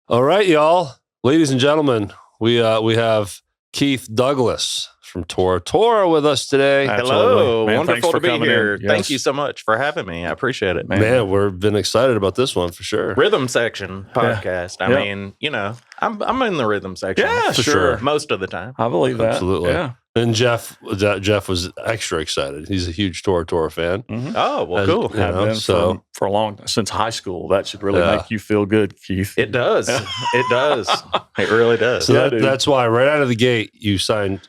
All right, y'all. Ladies and gentlemen, we have Keith Douglas from Tora Tora with us today. Hello. Man, Wonderful to be here. Yes. Thank you so much for having me. I appreciate it. Man, we've been excited about this one for sure. Rhythm section podcast. I mean, I'm in the rhythm section. Yeah, For sure. sure. Most of the time. I believe that. Absolutely. Yeah. And Jeff was extra excited. He's a huge Tora Tora fan. Mm-hmm. Oh, well, cool. You know, so for a long since high school. That should really make you feel good, Keith. It does. It does. It really does. so that's why right out of the gate you signed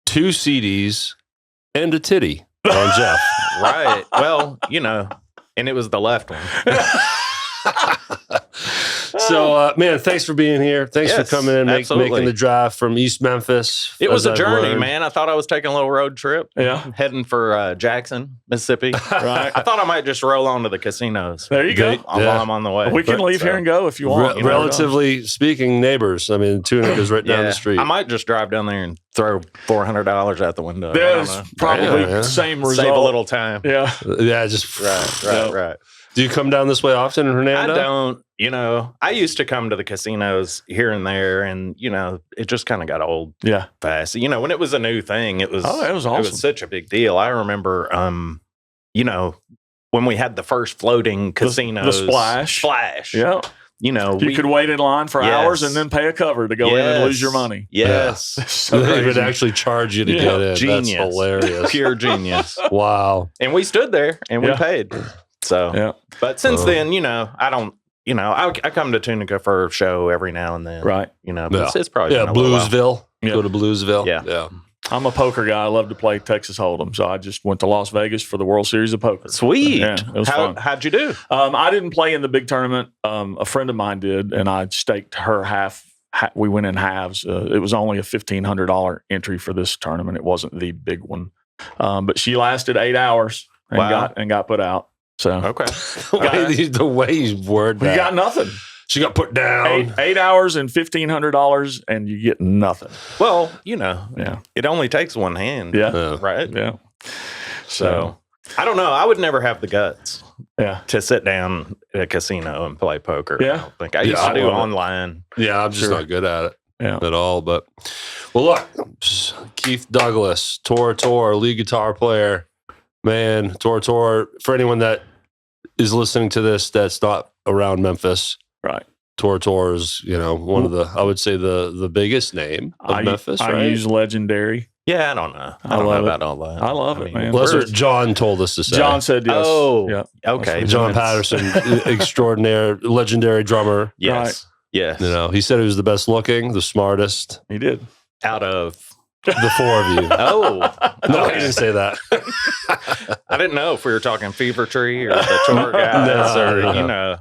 2 CDs and a titty on Jeff. Right. Well, and it was the left one. So, man, thanks for being here. Thanks for coming in, making the drive from East Memphis. It was a journey, man. I thought I was taking a little road trip. Yeah. Heading for Jackson, Mississippi. Right. I thought I might just roll on to the casinos. There you go. While I'm on the way. We can leave here and go if you want. Relatively speaking, neighbors. I mean, Tunica is right down the street. I might just drive down there and throw $400 out the window. There's probably the same result. Save a little time. Yeah. Yeah, just Right. Do you come down this way often in Hernando? I don't. I used to come to the casinos here and there, and it just kind of got old. Yeah. Fast. When it was a new thing, it was. Oh, it was awesome. It was such a big deal. I remember, when we had the first floating casinos, the Splash. Yeah. You could wait in line for hours and then pay a cover to go in and lose your money. Yes. Yeah. So they would actually charge you to get in. Genius. That's hilarious. Pure genius. Wow. And we stood there and we paid. So, but since then, I don't, I come to Tunica for a show every now and then. Right. But it's probably been a Bluesville. Yeah. Go to Bluesville. Yeah. I'm a poker guy. I love to play Texas Hold'em. So I just went to Las Vegas for the World Series of Poker. Sweet. Yeah, it was fun. How'd you do? I didn't play in the big tournament. A friend of mine did, and I staked her half. We went in halves. It was only a $1,500 entry for this tournament. It wasn't the big one. But she lasted 8 hours and got put out. So okay. The way you word that. You got nothing. She got put down. 8 hours and $1,500, and you get nothing. Well, it only takes one hand. Yeah. Right? Yeah. So I don't know. I would never have the guts to sit down at a casino and play poker. Yeah. I don't think. I used to do online. Yeah, I'm just not good at it at all. But, look, Keith Douglas, Tora, lead guitar player. Man, Tora, for anyone that is listening to this that's not around Memphis. Right. Tora is, one of the, I would say the biggest name of Memphis, right? I use Legendary. Yeah, I don't know. I don't know about all that. I love it, man. Well, that's what John told us to say. John said yes. Oh, yeah. Okay. John Patterson, extraordinary, legendary drummer. Yes. Right. Yes. He said he was the best looking, the smartest. He did. Out of the 4 of you. Oh. No, he didn't say that. I didn't know if we were talking Fever Tree or the tour guys no.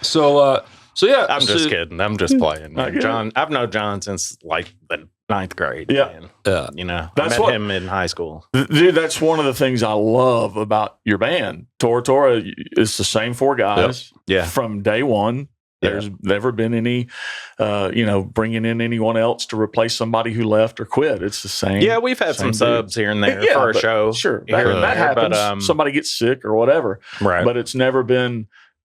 So yeah. I'm just kidding. I'm just playing. John, I've known John since like the 9th grade. Yeah. Man. I met him in high school. Dude, that's one of the things I love about your band. Tora is the same 4 guys from day one. There's never been any, bringing in anyone else to replace somebody who left or quit. It's the same. Yeah, we've had some subs here and there for a show. Sure. That happens. But, somebody gets sick or whatever. Right. But it's never been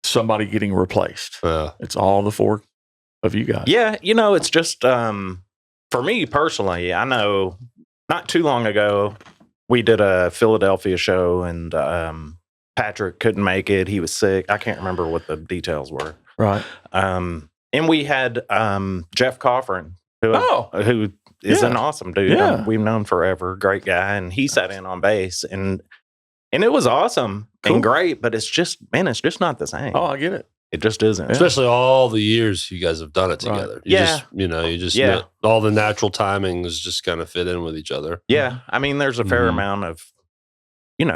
somebody getting replaced. It's all the 4 of you guys. Yeah. It's just, for me personally, I know not too long ago, we did a Philadelphia show and Patrick couldn't make it. He was sick. I can't remember what the details were. Right. And we had Jeff Coffrin, who is an awesome dude. Yeah. We've known forever. Great guy. And he sat in on bass. And it was awesome and great, but it's just not the same. Oh, I get it. It just isn't. Especially all the years you guys have done it together. Right. You just all the natural timings just kind of fit in with each other. Yeah. I mean, there's a fair amount of,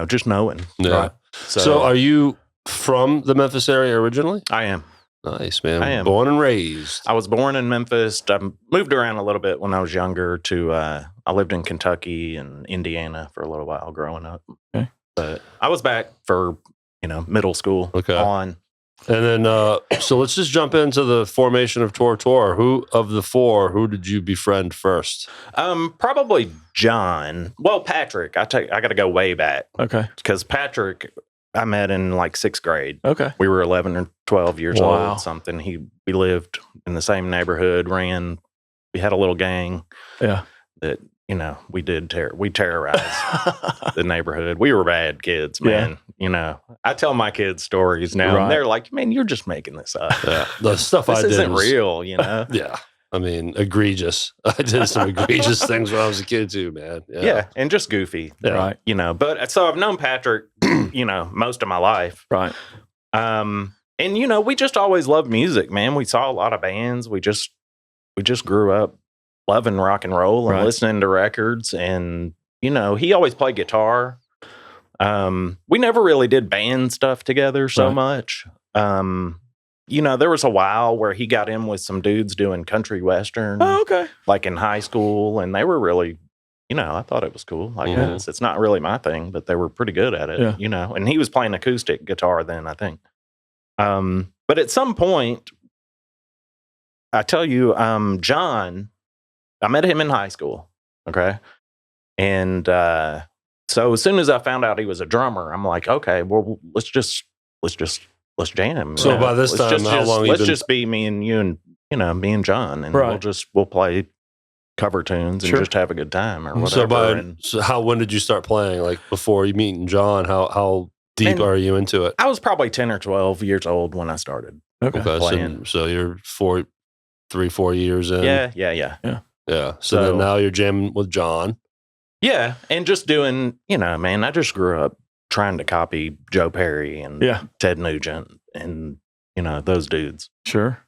just knowing. Yeah. Right? So are you from the Memphis area originally? I am. Nice, man. I am. Born and raised. I was born in Memphis. I moved around a little bit when I was younger I lived in Kentucky and Indiana for a little while growing up. Okay. But I was back for, middle school on. And then, so let's just jump into the formation of Tora Tora. Who of the 4, who did you befriend first? Probably John. Well, Patrick. I got to go way back. Okay. Because Patrick I met in like 6th grade. Okay. We were 11 or 12 years Wow. old, something. We lived in the same neighborhood, we had a little gang Yeah. that, we terrorized the neighborhood. We were bad kids, man. I tell my kids stories now, and they're like, man, you're just making this up. Yeah. The stuff I did isn't was real, Yeah. I mean, egregious. I did some egregious things when I was a kid too, man. Yeah, and just goofy. Yeah. Right. But so I've known Patrick, most of my life. Right. And we just always loved music, man. We saw a lot of bands. We just grew up loving rock and roll and listening to records. And he always played guitar. We never really did band stuff together so much. There was a while where he got in with some dudes doing country western. Oh, okay. Like in high school, and they were really, I thought it was cool. I guess it's not really my thing, but they were pretty good at it. And he was playing acoustic guitar then, I think. But at some point, I tell you, John, I met him in high school. Okay. And so as soon as I found out he was a drummer, I'm like, okay, well, let's jam. So by this time, how long let's just be me and you and me and John, and we'll play cover tunes and just have a good time or whatever. So when did you start playing? Like before you meeting John, how deep are you into it? I was probably 10 or 12 years old when I started. Okay. Playing. So you're 4 years in. Yeah. So then now you're jamming with John. Yeah, and just doing, man, I just grew up trying to copy Joe Perry and Ted Nugent and, those dudes. Sure.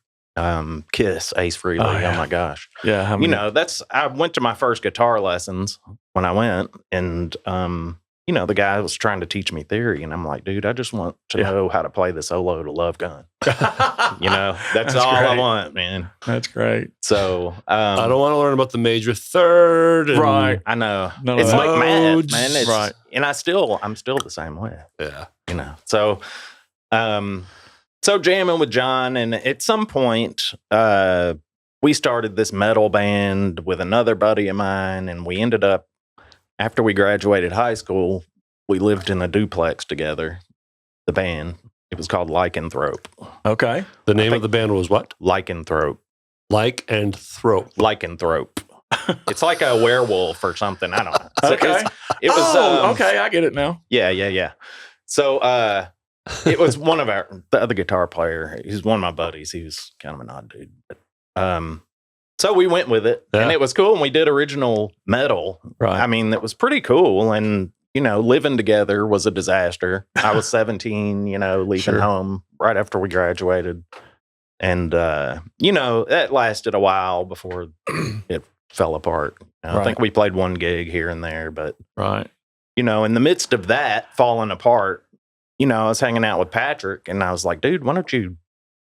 Kiss, Ace Frehley. Oh my gosh. Yeah. I went to my first guitar lessons when I went, and, the guy was trying to teach me theory, and I'm like, dude, I just want to know how to play the solo to Love Gun. That's all great. I want, man. That's great. So I don't want to learn about the major third. And Right. I know. None It's of like that. math, man. It's, Right. And I'm still the same way. Yeah. So jamming with John, and at some point, we started this metal band with another buddy of mine, and we ended up, after we graduated high school, we lived in a duplex together. The band, it was called Lycanthrope. Okay. The name of the band was what? Lycanthrope. Lycanthrope. Lycanthrope. It's like a werewolf or something. I don't know. Okay. It was. Okay. I get it now. Yeah. So it was the other guitar player. He's one of my buddies. He was kind of an odd dude. But, so we went with it, and it was cool. And we did original metal. Right. I mean, it was pretty cool. And, living together was a disaster. I was 17, leaving home right after we graduated. And, that lasted a while before it fell apart. I think we played one gig here and there, but, in the midst of that falling apart, I was hanging out with Patrick, and I was like, dude, why don't you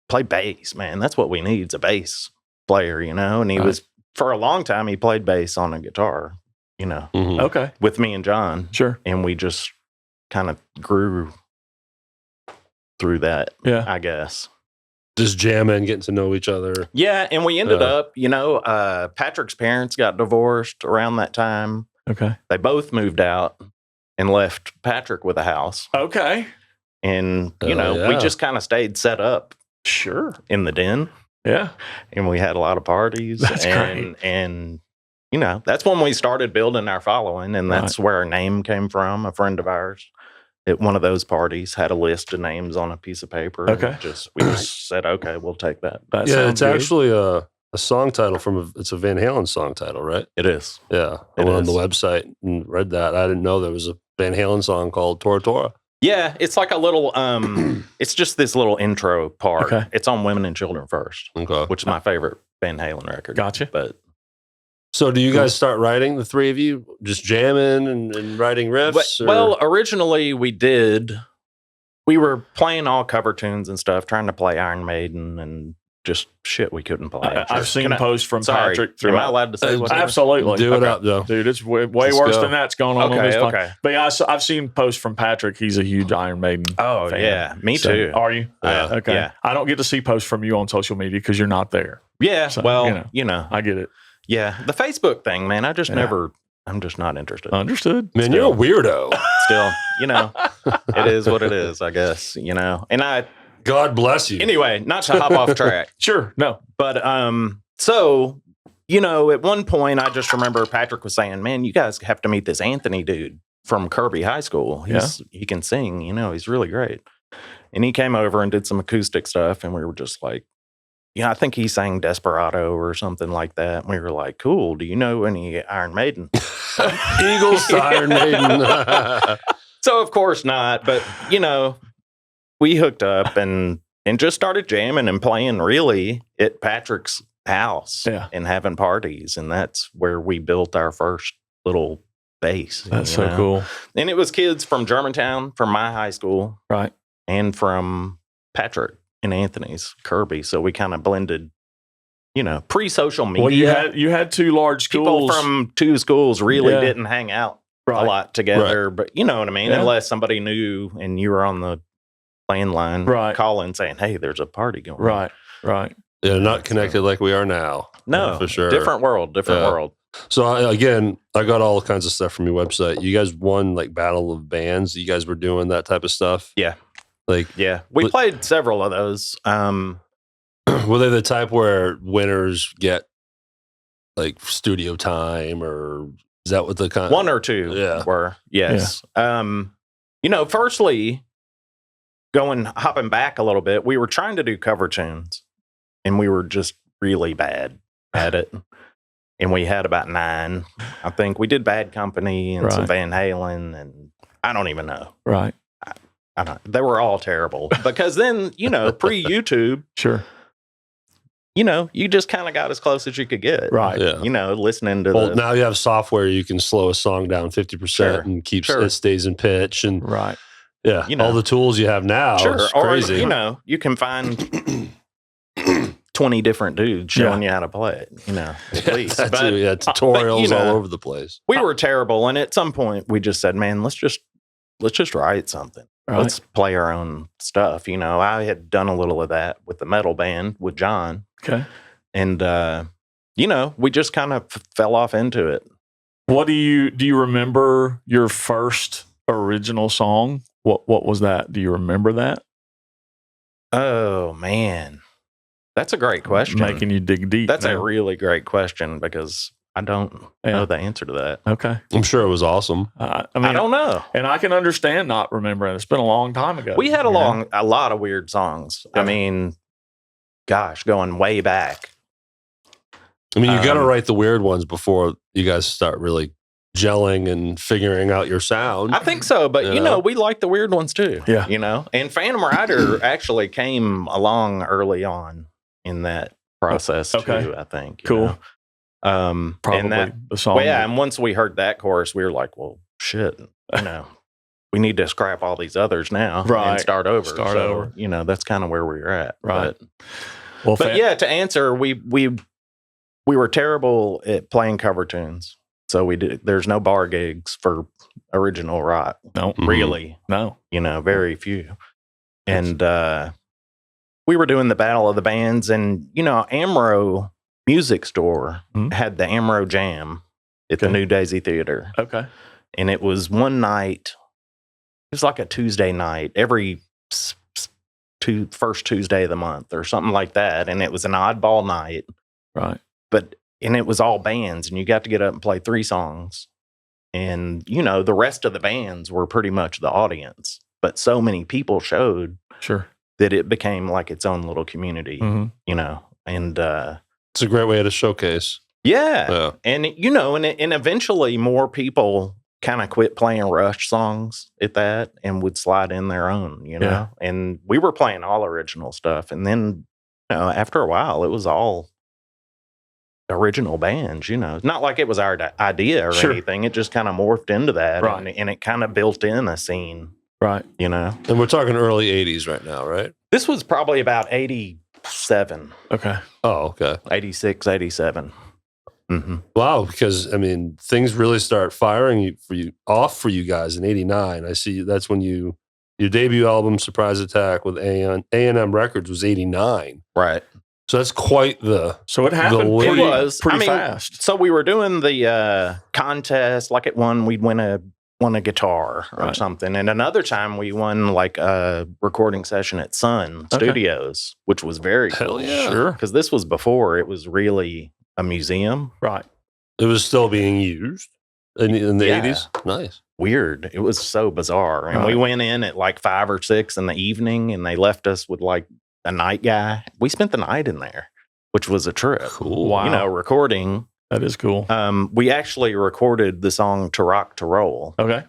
play bass, man? That's what we need is a bass player, and he was, for a long time, he played bass on a guitar, Okay. with me and John. Sure. And we just kind of grew through that, I guess. Just jamming, getting to know each other. Yeah, and we ended up, Patrick's parents got divorced around that time. Okay. They both moved out and left Patrick with a house. Okay. And, we just kind of stayed set up. Sure. In the den. Yeah. And we had a lot of parties. That's great. And, that's when we started building our following. And that's where our name came from. A friend of ours at one of those parties had a list of names on a piece of paper. Okay. And we just said, okay, we'll take that. It's actually a song title it's a Van Halen song title, right? It is. Yeah. I went on the website and read that. I didn't know there was a Van Halen song called Tora Tora. Yeah, it's like a little, it's just this little intro part. Okay. It's on Women and Children First, Okay. which is my favorite Van Halen record. Gotcha. But so do you guys start writing, the three of you, just jamming and writing riffs? Well, originally we were playing all cover tunes and stuff, trying to play Iron Maiden and just shit we couldn't play. I've seen posts from Patrick. Am I allowed to say whatever? Absolutely. Do it up, though. Dude, it's way worse than that's going on this podcast. Okay. But yeah, I've seen posts from Patrick. He's a huge Iron Maiden fan. Yeah. Me too. Are you? Yeah. Okay. Yeah. I don't get to see posts from you on social media because you're not there. Yeah. So, well, I get it. Yeah. The Facebook thing, man, I just never I'm just not interested. Understood. Man, you're a weirdo. Still, it is what it is, I guess, And God bless you. anyway, not to hop off track. Sure. No. But so, at one point I just remember Patrick was saying, "Man, you guys have to meet this Anthony dude from Kirby High School. He can sing, he's really great." And he came over and did some acoustic stuff, and we were just like, I think he sang Desperado or something like that. And we were like, cool. Do you know any Iron Maiden? Eagles, Iron Maiden. So of course not. But, we hooked up and just started jamming and playing really at Patrick's house and having parties. And that's where we built our first little base. That's so cool. And it was kids from Germantown, from my high school. Right. And from Patrick and Anthony's, Kirby. So we kind of blended, pre-social media. Well, you had two large schools. People from two schools really didn't hang out a lot together. But you know what I mean? Yeah. Unless somebody knew and you were on the landline calling saying, hey, there's a party going on. Right. Yeah, not connected like we are now. No, for sure. Different world. So I got all kinds of stuff from your website. You guys won like Battle of Bands. You guys were doing that type of stuff. Yeah. We played several of those. Were they the type where winners get like studio time, or is that what the kind? One or two were, yes. Yeah. Firstly, hopping back a little bit, we were trying to do cover tunes, and we were just really bad at it. And we had about 9. I think we did Bad Company and some Van Halen, and I don't even know. Right. They were all terrible because then, pre-YouTube, sure. You just kind of got as close as you could get. Right. Yeah. Listening to now you have software you can slow a song down 50% and keeps it stays in pitch and Yeah. All the tools you have now. It's crazy. Or, you can find 20 different dudes showing you how to play it, at least. Tutorials all over the place. We were terrible. And at some point we just said, man, let's just write something. Right. Let's play our own stuff. I had done a little of that with the metal band with John. Okay. And, we just kind of fell off into it. What do you remember your first original song? What was that? Do you remember that? Oh, man. That's a great question. Making you dig deep. That's a really great question because I don't know the answer to that. Okay. I'm sure it was awesome. I don't know. And I can understand not remembering. It's been a long time ago. We had a lot of weird songs. Yeah. I mean, gosh, going way back. I mean, you got to write the weird ones before you guys start really gelling and figuring out your sound. I think so, but we like the weird ones too. Yeah. And Phantom Rider actually came along early on in that process too, I think. Cool. Probably the song. Well, and once we heard that chorus, we were like, well, shit, we need to scrap all these others now and start over. That's kind of where we were at. Right. But to answer, we were terrible at playing cover tunes. So there's no bar gigs for original rock. No, really. No, very few. And we were doing the Battle of the Bands, and Amro Music Store had the Amro Jam at the New Daisy Theater. Okay. And it was one night. It was like a Tuesday night every first Tuesday of the month or something like that. And it was an oddball night. Right. And it was all bands, and you got to get up and play 3 songs. And, the rest of the bands were pretty much the audience. But so many people showed that it became like its own little community, and it's a great way to showcase. Yeah. And, and eventually more people kind of quit playing Rush songs at that and would slide in their own, and we were playing all original stuff. And then, after a while, it was all original bands, It's not like it was our idea or anything. It just kind of morphed into that. Right. And it kind of built in a scene. Right. And we're talking early 80s right now, right? This was probably about 87. Okay. Oh, okay. 86, 87. Mm-hmm. Wow, because things really start firing for you guys in '89. I see that's when your debut album, Surprise Attack, with A&M Records was '89. Right. So that's quite the. So it happened The pretty, lead- pretty fast. So we were doing the contest. Like at one, we'd win a guitar or something, and another time we won like a recording session at Sun Studios, which was very cool. Hell yeah. Sure. Because this was before it was really a museum. Right. It was still being used in the 80s. Nice. Weird. It was so bizarre. And we went in at like 5 or 6 in the evening, and they left us with like a night guy. We spent the night in there, which was a trip. Cool. Wow. You know, recording. That is cool. We actually recorded the song To Rock to Roll, Okay.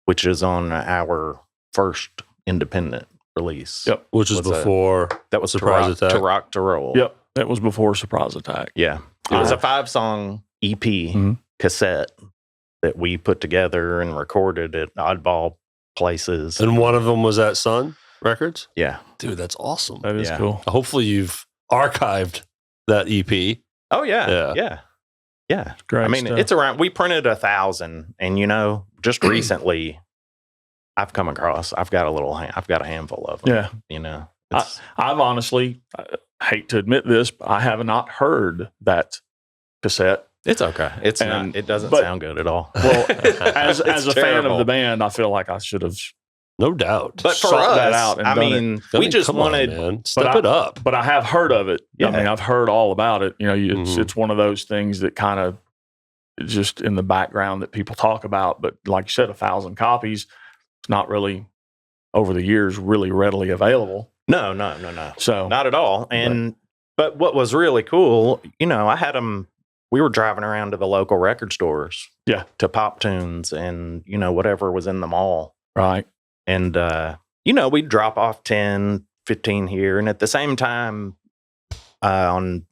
which is on our first independent release. Yep. Which was before. That was Surprise Attack. To Rock to Roll. Yep. That was before Surprise Attack. Yeah. It was a 5-song EP cassette that we put together and recorded at oddball places. And one of them was at Sun Records? Yeah. Dude, that's awesome. That is Yeah. cool. Hopefully you've archived that EP. Oh, yeah. Yeah. Yeah. Yeah. Great I mean, stuff. it's around, we printed 1,000, and, you know, just recently I've got a handful of them. Yeah. You know, I've honestly, I hate to admit this, but I have not heard that cassette. it's okay. It's And- not, it doesn't but- sound good at all. Well, as It's a fan of terrible. the band, I feel like I should have. No doubt. But for sought us, that out and I done it. mean, we just come on, wanted, man. Step But it up. But I have heard of it. Yeah. I mean, I've heard all about it. You know, Mhm. it's one of those things that kind of just in the background that people talk about. But like you said, 1,000 copies, it's not really over the years really readily available. no. So Not at all. And but what was really cool, you know, I had them. We were driving around to the local record stores, to Pop Tunes and you know whatever was in the mall, right, and you know we'd drop off 10, 15 here, and at the same time, on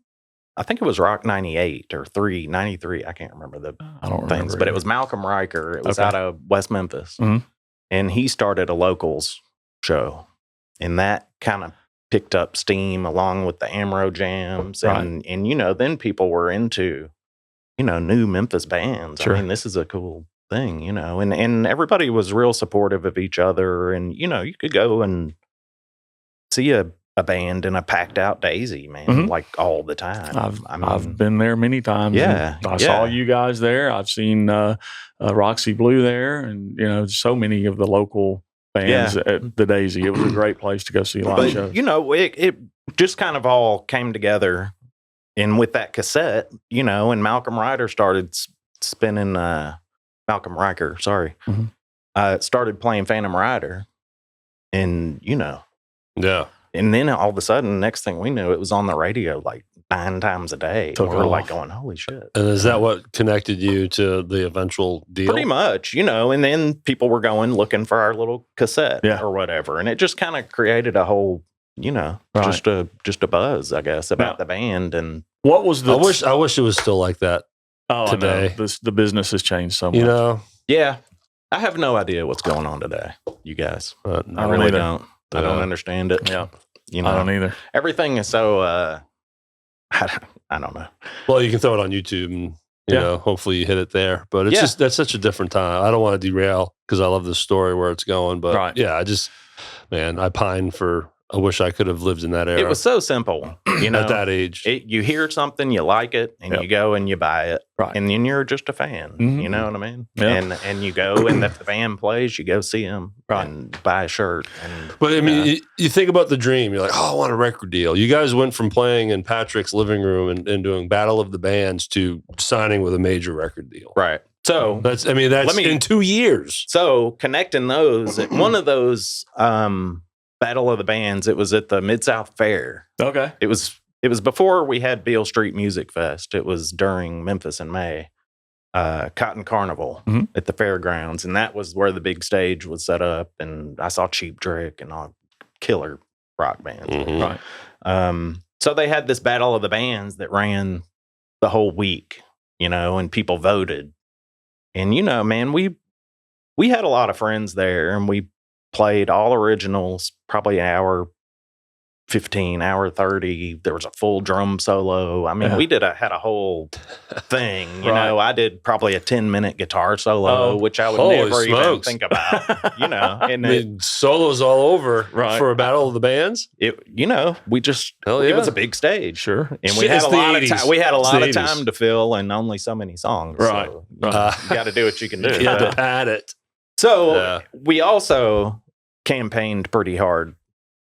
I think it was Rock 98 or 93, I can't remember the I don't things, remember but it either. was Malcolm Riker. It was Okay. out of West Memphis, Mhm. and he started a locals show, and that kind of picked up steam along with the Amro jams, and you know then people were into you know new Memphis bands. Sure. I mean, this is a cool thing, you know, and everybody was real supportive of each other, and you know you could go and see a band in a packed out Daisy, man, Mhm. like all the time. I've been there many times. Yeah, and I saw you guys there. I've seen Roxy Blue there, and you know so many of the local bands at the Daisy. It was a great place to go see live but shows. you know it just kind of all came together, and with that cassette, you know, and Malcolm Riker started spinning Malcolm Riker, sorry, Mhm. started playing Phantom Rider, and you know, Yeah. and then all of a sudden, next thing we knew, it was on the radio like 9 times a day. Took And we're like off. going, holy shit. And is that what connected you to the eventual deal? Pretty much, you know, and then people were going looking for our little cassette or whatever. And it just kind of created a whole, you know, Right. just a buzz, I guess, about Now- the band. And What was the? I wish it was still like that. I know. today. The business has changed so much. You know, yeah, I have no idea what's going on today, you guys. I I don't really either. don't. I don't understand it. Yeah, You know, I don't either. everything is so, I don't know. well, you can throw it on YouTube and you Yeah. know, hopefully you hit it there. But it's just that's such a different time. I don't want to derail because I love this story where it's going. But Right. yeah, I pine for. I wish I could have lived in that era. It was so simple, you know. at that age. You hear something, you like it, and Yep. you go and you buy it, Right. and then you're just a fan. Mhm. You know what I mean? Yeah. And you go, and if the band plays, you go see them Right. and buy a shirt. And But I mean, you think about the dream. You're like, oh, I want a record deal. You guys went from playing in Patrick's living room and doing Battle of the Bands to signing with a major record deal. right. So That's Let me- in 2 years. so connecting those, at one of those Battle of the Bands, it was at the Mid-South Fair. Okay. It was before we had Beale Street Music Fest. It was during Memphis in May. Cotton Carnival Mhm. at the fairgrounds, and that was where the big stage was set up. And I saw Cheap Trick and all killer rock bands. Mhm. Right. So they had this Battle of the Bands that ran the whole week, you know, and people voted. And you know, man, we had a lot of friends there, and we played all originals, probably an hour 15, hour 30. There was a full drum solo. I mean, we had a whole thing. You know, I did probably a 10-minute guitar solo, which I would never even think about. You know, and solos all over for a battle of the bands. We just it was a big stage, sure, and we had a lot of time. We had a lot of time to fill, and only so many songs. Right, so, you got to do what you can do. You have to pad it. So we also campaigned pretty hard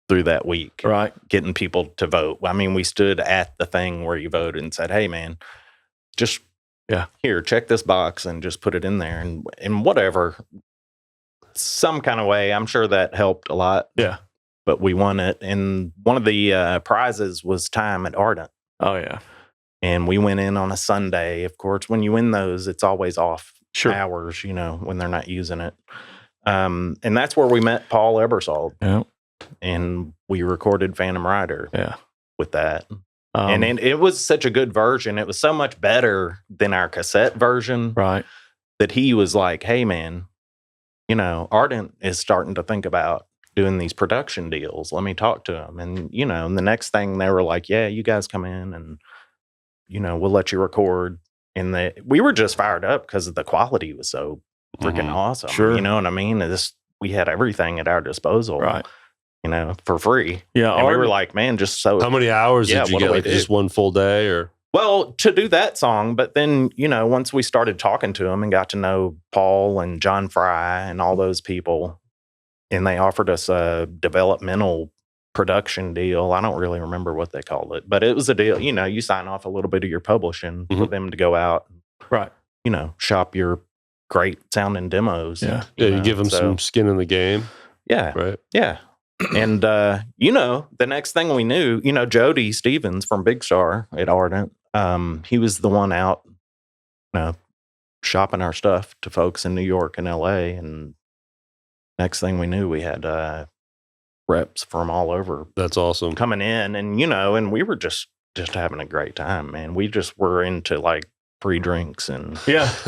through that week, right? Getting people to vote. I mean, we stood at the thing where you voted and said, "Hey, man, just here, check this box and just put it in there, and whatever, some kind of way." I'm sure that helped a lot. Yeah, but we won it, and one of the prizes was time at Ardent. Oh yeah, and we went in on a Sunday. Of course, when you win those, it's always off hours. You know, when they're not using it, and that's where we met Paul Ebersold. Yeah. And we recorded Phantom Rider with that. And it was such a good version. It was so much better than our cassette version. Right. That he was like, hey, man, you know, Ardent is starting to think about doing these production deals. Let me talk to him. And, you know, and the next thing they were like, yeah, you guys come in and, you know, we'll let you record. And we were just fired up because the quality was so freaking awesome. Sure. You know what I mean? We had everything at our disposal. Right. You know, for free. Yeah. And we were like, man, just so. How many hours did you get? Like just one full day or? Well, to do that song. But then, you know, once we started talking to him and got to know Paul and John Fry and all those people, and they offered us a developmental production deal. I don't really remember what they called it, but it was a deal. You know, you sign off a little bit of your publishing for them to go out. Right. You know, shop your great sounding demos. Yeah. You give them some skin in the game. Yeah. Right. Yeah. And, you know, the next thing we knew, you know, Jody Stevens from Big Star at Ardent, he was the one out, you know, shopping our stuff to folks in New York and LA. And next thing we knew, we had reps from all over. That's awesome. Coming in. And, you know, and we were just having a great time, man. We just were into like free drinks and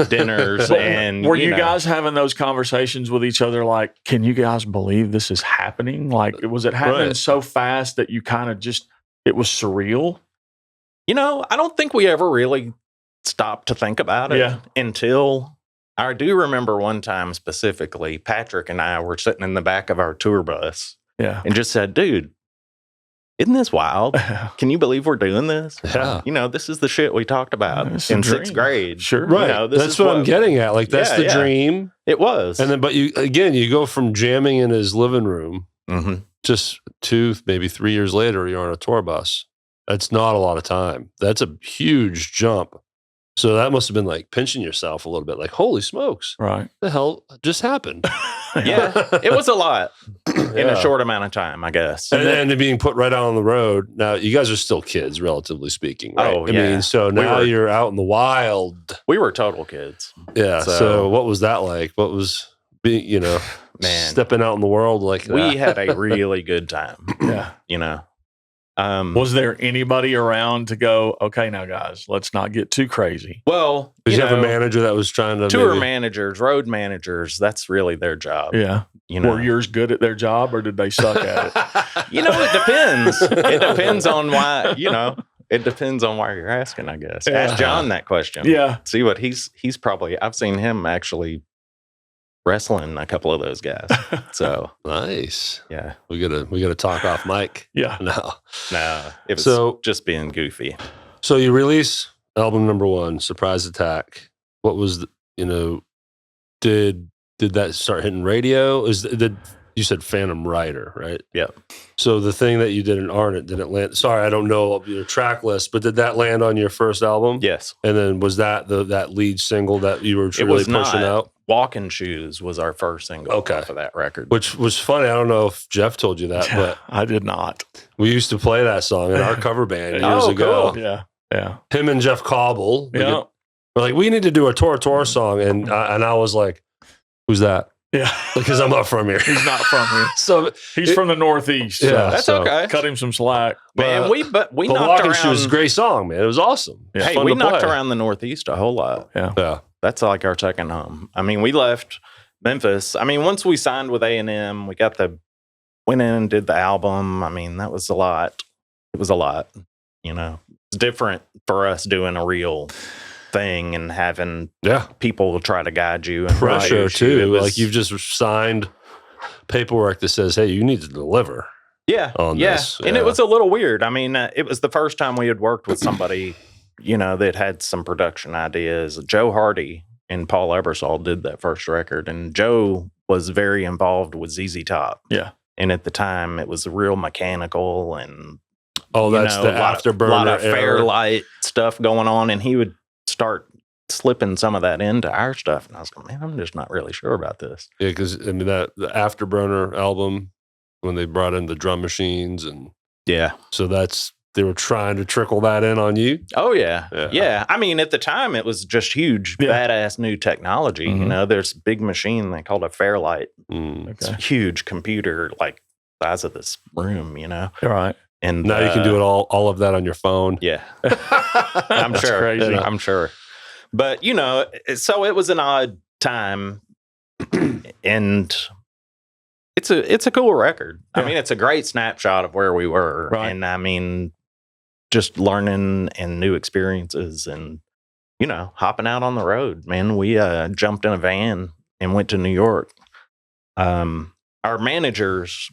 dinners. And were you guys having those conversations with each other? Like, can you guys believe this is happening? Like, was it happening so fast that you kind of it was surreal? You know, I don't think we ever really stopped to think about it until I do remember one time specifically, Patrick and I were sitting in the back of our tour bus and just said, dude, isn't this wild? Can you believe we're doing this? Yeah. You know, this is the shit we talked about in 6th grade. Sure. Right. You know, that's what I'm getting at. Like, that's the dream. It was. And then, but you go from jamming in his living room, just 2, maybe 3 years later, you're on a tour bus. That's not a lot of time. That's a huge jump. So that must have been like pinching yourself a little bit, like, holy smokes. Right. The hell just happened? Yeah. It was a lot in a short amount of time, I guess. And then being put right out on the road. Now, you guys are still kids, relatively speaking, right? Oh, yeah. I mean, so now you're out in the wild. We were total kids. Yeah. So what was that like? What was being, you know, stepping out in the world like that? We had a really good time. Yeah. You know. Was there anybody around to go, okay, now guys, let's not get too crazy? Well, did you have a manager that was trying to tour managers, road managers? That's really their job. Yeah. You know, were yours good at their job, or did they suck at it? You know, it depends. It depends on why. You know, it depends on why you're asking. I guess. Ask John that question. Yeah. See what he's probably. I've seen him actually wrestling a couple of those guys. So nice. Yeah. We gotta talk off mic. Yeah. No. It was just being goofy. So you release album number 1, Surprise Attack. What was did that start hitting radio? You said Phantom Rider, right? Yeah. So the thing that you did in Ardent, did it land? Sorry, I don't know your track list, but did that land on your first album? Yes. And then was that that lead single that you were really pushing out? Walking Shoes was our first single off of that record. Which was funny. I don't know if Jeff told you that, but I did not. We used to play that song in our cover band years ago. Cool. Yeah. Yeah. Him and Jeff Cobble. Yeah. We're like, we need to do a Tora Tora song. And I was like, who's that? Yeah. Because I'm not from here. He's not from here. So he's from the Northeast. Yeah. So that's okay. Cut him some slack. Man, we knocked Walking around. Shoes was a great song, man. It was awesome. Yeah. Hey, we knocked around the Northeast a whole lot. Yeah. That's like our second home. I mean, we left Memphis. I mean, once we signed with A&M, we got the went in and did the album. I mean, that was a lot. It was a lot, you know. It's different for us doing a real thing and having people try to guide you and pressure too. Like you've just signed paperwork that says, "Hey, you need to deliver." On this. And it was a little weird. I mean, it was the first time we had worked with somebody, you know, that had some production ideas. Joe Hardy and Paul Ebersol did that first record, and Joe was very involved with ZZ Top. Yeah, and at the time, it was real mechanical and that's the afterburner, a lot of Fairlight stuff going on, and he would start slipping some of that into our stuff, and I was like, man, I'm just not really sure about this. Yeah, because I mean the Afterburner album when they brought in the drum machines and so they were trying to trickle that in on you. Oh yeah. I mean, at the time, it was just huge, badass new technology. You know, there's a big machine they called a Fairlight. It's a huge computer, like size of this room. You know, right. And now you can do it all of that on your phone. Yeah, I'm sure. Crazy. I'm sure. But you know, so it was an odd time, and it's a cool record. I mean, it's a great snapshot of where we were, and I mean, just learning and new experiences, and you know, hopping out on the road. Man, we jumped in a van and went to New York. Our managers,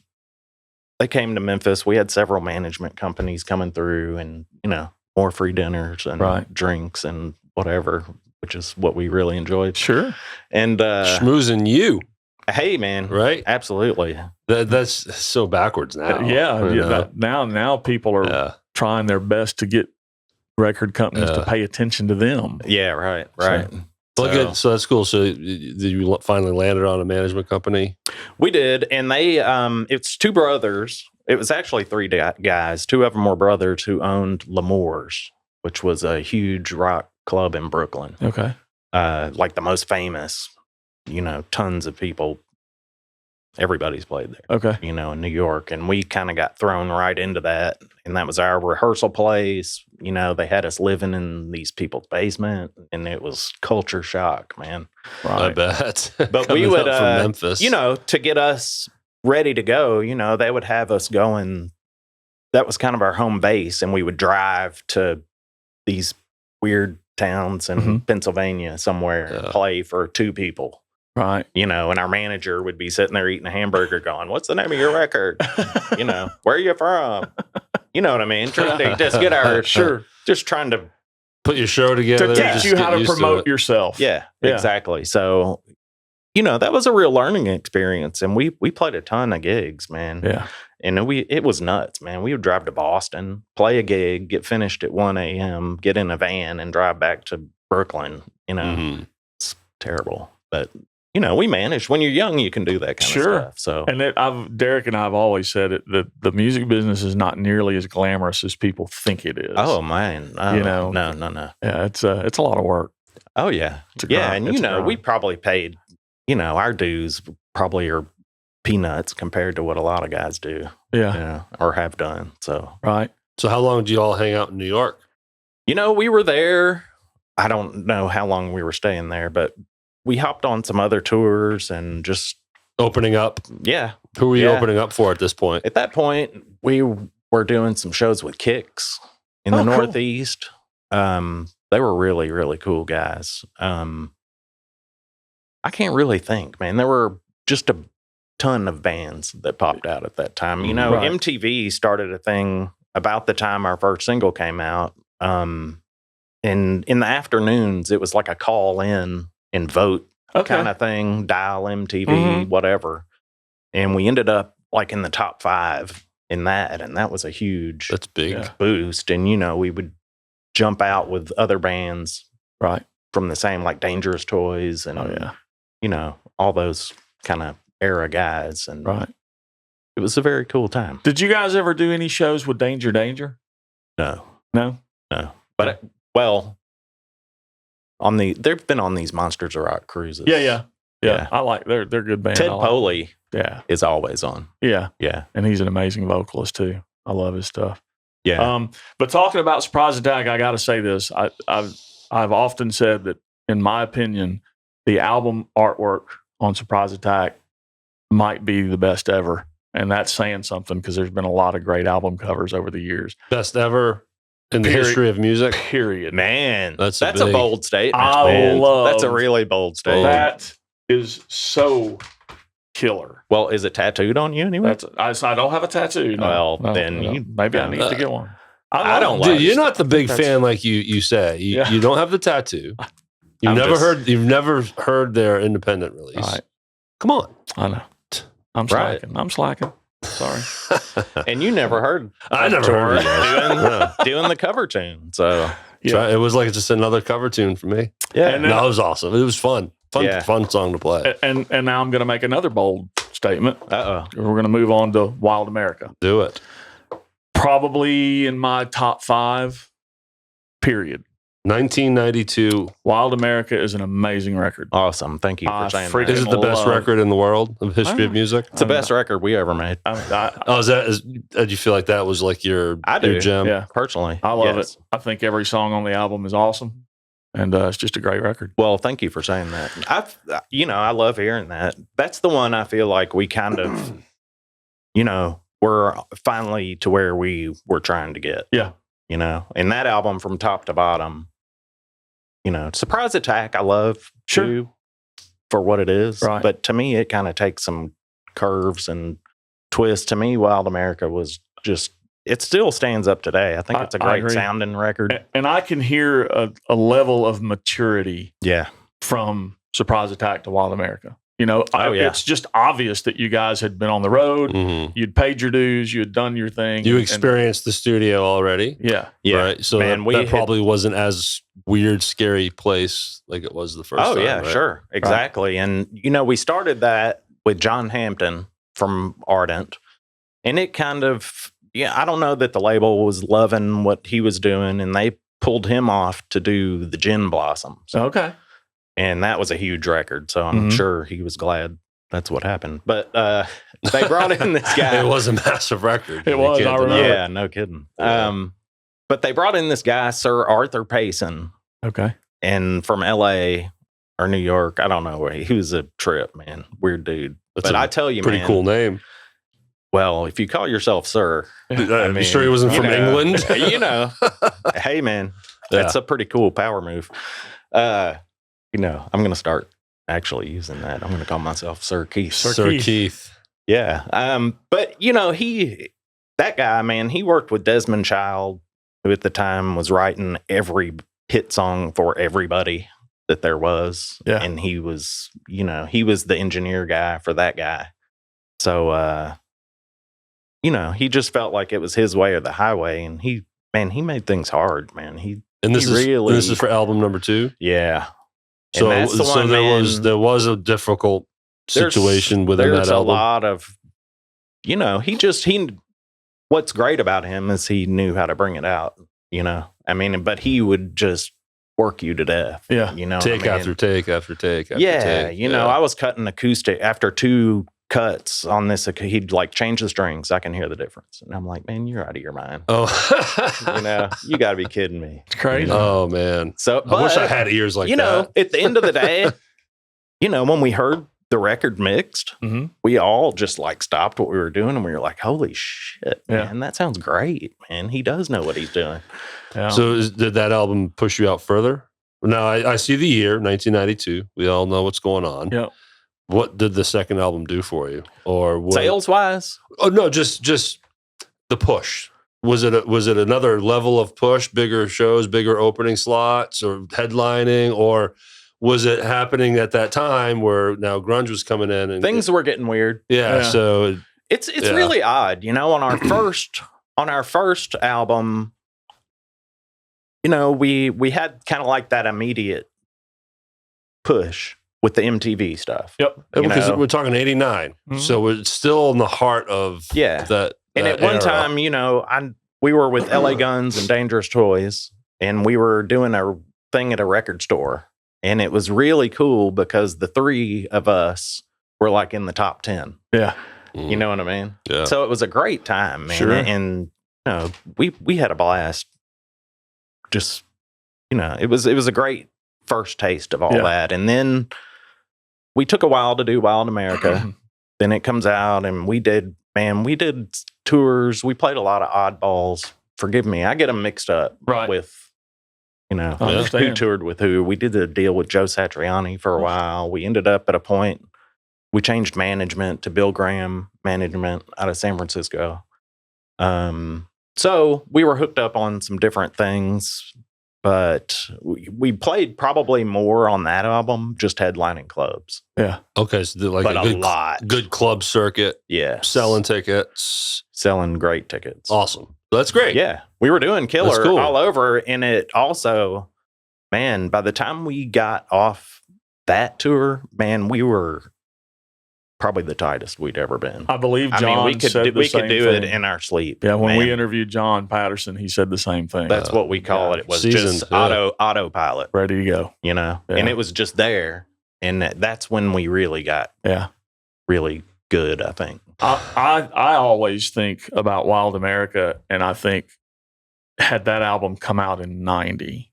they came to Memphis. We had several management companies coming through, and you know, more free dinners and drinks and whatever, which is what we really enjoyed. Sure. And schmoozing you. Hey, man. Right? Absolutely. That's so backwards now. Now people are trying their best to get record companies to pay attention to them. Yeah, right. So that's cool. So did you finally landed on a management company? We did, and they it's two brothers. It was actually three guys. Two of them were brothers who owned L'Amour's, which was a huge rock club in Brooklyn. Okay. Like the most famous, you know, tons of people, everybody's played there. Okay. You know, in New York. And we kind of got thrown right into that. And that was our rehearsal place. You know, they had us living in these people's basement, and it was culture shock, man. Right. I bet. But we would, from Memphis, you know, to get us ready to go, you know, they would have us going. That was kind of our home base. And we would drive to these weird towns in Pennsylvania somewhere and play for two people. Right. You know, and our manager would be sitting there eating a hamburger going, what's the name of your record? You know, where are you from? You know what I mean? Trying to just get our, just trying to put your show together. To teach you how to promote yourself. Yeah, exactly. So, you know, that was a real learning experience. And we played a ton of gigs, man. Yeah. And it was nuts, man. We would drive to Boston, play a gig, get finished at 1 a.m., get in a van and drive back to Brooklyn. You know, it's terrible. But, you know, we managed. When you're young, you can do that kind of stuff. So, and Derek and I have always said it, that the music business is not nearly as glamorous as people think it is. Oh, man. You know? No. Yeah, it's a lot of work. Oh, yeah. And, you know, we probably paid, you know, our dues probably are peanuts compared to what a lot of guys do. Yeah. You know, or have done. So, right. So how long did you all hang out in New York? You know, we were there. I don't know how long we were staying there, but we hopped on some other tours and just opening up. Yeah. Who were you opening up for at this point? At that point, we were doing some shows with Kicks in the Northeast. They were really, really cool guys. I can't really think, man. There were just a ton of bands that popped out at that time. You know, MTV started a thing about the time our first single came out. And in the afternoons, it was like a call in and vote kind of thing, dial MTV, whatever. And we ended up like in the top 5 in that. And that was a huge boost. And, you know, we would jump out with other bands from the same, like Dangerous Toys and, you know, all those kind of era guys. And it was a very cool time. Did you guys ever do any shows with Danger? No. But they've been on these Monsters of Rock cruises. Yeah. I like they're good band. Ted Poley is always on. Yeah. And he's an amazing vocalist too. I love his stuff. Yeah. But talking about Surprise Attack, I got to say this. I've often said that, in my opinion, the album artwork on Surprise Attack might be the best ever. And that's saying something because there's been a lot of great album covers over the years. Best ever in the Period. history of music. Period. Man, That's a big- bold statement. I man. love That's a really bold statement. That is so killer. Well, is it tattooed on you anyway? I don't have a tattoo. No. Well, then you- maybe I need to get one. I don't Dude, like you're not the big That's- fan like you say. You don't have the tattoo. You've never heard their independent release. All right. Come on. I know. I'm Right. slacking. I'm slacking. Sorry. And you never heard. I never heard that. doing the cover tune. So Yeah. It was like just another cover tune for me. yeah, And No, it was awesome. It was fun. Yeah. Fun song to play. And now I'm going to make another bold statement. uh-oh. We're going to move on to Wild America. Do it. Probably in my top 5, period. 1992. Wild America is an amazing record. Awesome. Thank you I for saying freaking that. Is it the best love- record in the world of history of music? It's the best record we ever made. Oh, did you feel like that was like your gem? Yeah. Personally, I love yes. it. I think every song on the album is awesome. And it's just a great record. Well, thank you for saying that. I love hearing that. That's the one I feel like we kind of, we're finally to where we were trying to get. Yeah. And that album from top to bottom, Surprise Attack, I love too, for what it is. Right. But to me, it kind of takes some curves and twists. To me, Wild America was just, it still stands up today. I think it's a I great agree. sounding record. And I can hear a level of maturity Yeah. from Surprise Attack to Wild America. Oh, yeah. It's just obvious that you guys had been on the road. Mhm. You'd paid your dues. You had done your thing. You and- experienced the studio already. yeah. Yeah. Right. So Man, that probably wasn't as weird, scary place like it was the first time. Yeah, right? sure. Exactly. And, we started that with John Hampton from Ardent. And it kind of, I don't know that the label was loving what he was doing. And they pulled him off to do the Gin Blossoms. Okay. And that was a huge record. So I'm Mhm. sure he was glad that's what happened. But they brought in this guy. It was a massive record. It was, You can't I remember. deny it. Yeah, no kidding. Yeah. But they brought in this guy, Sir Arthur Payson. Okay. And from LA or New York, I don't know where he was a trip, man. Weird dude. That's But a I tell you, Pretty man, cool name. well, if you call yourself Sir, You sure he wasn't from England? Hey, man, that's a pretty cool power move. I'm going to start actually using that. I'm going to call myself Sir Keith. Sir Keith. Yeah. But that guy, man, he worked with Desmond Child, who at the time was writing every hit song for everybody that there was. Yeah. And he was, he was the engineer guy for that guy. So, he just felt like it was his way or the highway. And he made things hard, man. And this He really- this is for album number 2. Yeah. And So that's the one, there was a difficult situation within that There's a album. lot of, what's great about him is he knew how to bring it out, but he would just work you to death. Yeah. Take after take after take after Yeah. take. I was cutting acoustic after 2 cuts on this. He'd like change the strings. I can hear the difference. And I'm like, man, you're out of your mind. Oh. You got to be kidding me. It's crazy. Oh man. So, I wish I had ears like that. at the end of the day, when we heard the record mixed, Mhm. we all just like stopped what we were doing and we were like, holy shit, Yeah. man, that sounds great, man. He does know what he's doing. Yeah. So did that album push you out further? Now I see the year 1992. We all know what's going on. Yep. What did the second album do for you? Or what? Sales wise, Oh no, just the push. Was it another level of push, bigger shows, bigger opening slots, or headlining, or was it happening at that time where now grunge was coming in and things were getting weird. Yeah, Yeah. so It's Yeah. really odd, on our first album, we had kind of like that immediate push with the MTV stuff. Yep. because we're talking 89, Mhm. so we're still in the heart of Yeah. that. And that at one era. time, we were with LA Guns and Dangerous Toys, and we were doing a thing at a record store. And it was really cool because the 3 of us were like in the top 10. Yeah. Mm, You know what I mean? yeah. So it was a great time, man. Sure. And we had a blast. Just, it was a great first taste of all Yeah. that. And then we took a while to do Wild America. Then it comes out and we did man, we did tours. We played a lot of oddballs. Forgive me, I get them mixed up with, you know, who toured with who. We did the deal with Joe Satriani for a while. We ended up at a point, we changed management to Bill Graham management out of San Francisco. So we were hooked up on some different things, but we played probably more on that album, just headlining clubs. Yeah. Okay. So like but a good club circuit. Yeah. Selling tickets. Selling great tickets. Awesome. That's great. Yeah. We were doing killer all over. And it also, man, by the time we got off that tour, man, we were probably the tightest we'd ever been. I believe John we could do it in our sleep. Yeah, when we interviewed John Patterson, he said the same thing. That's what we call it. It was just autopilot. Ready to go. You know? Yeah. And it was just there. And that's when we really got really good, I think. I always think about Wild America, and I think had that album come out in 90,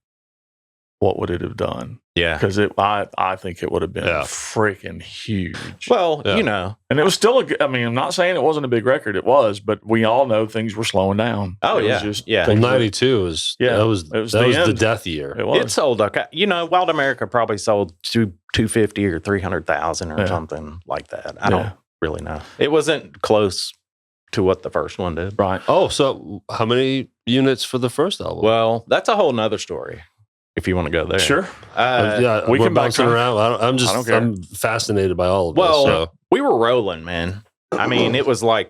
what would it have done? Yeah. Because I think it would have been freaking huge. Well, you know. And it was still, I'm not saying it wasn't a big record. It was, but we all know things were slowing down. Oh, Well, 92 was, that was the death year. It sold, you know, Wild America probably sold 250 or 300,000 or something like that. I don't really know. It wasn't close to what the first one did. Right. Oh, so how many units for the first album? Well, that's a whole nother story. If you want to go there, sure. We can bounce around. I'm fascinated by all of this. Well, we were rolling, man. I mean, it was like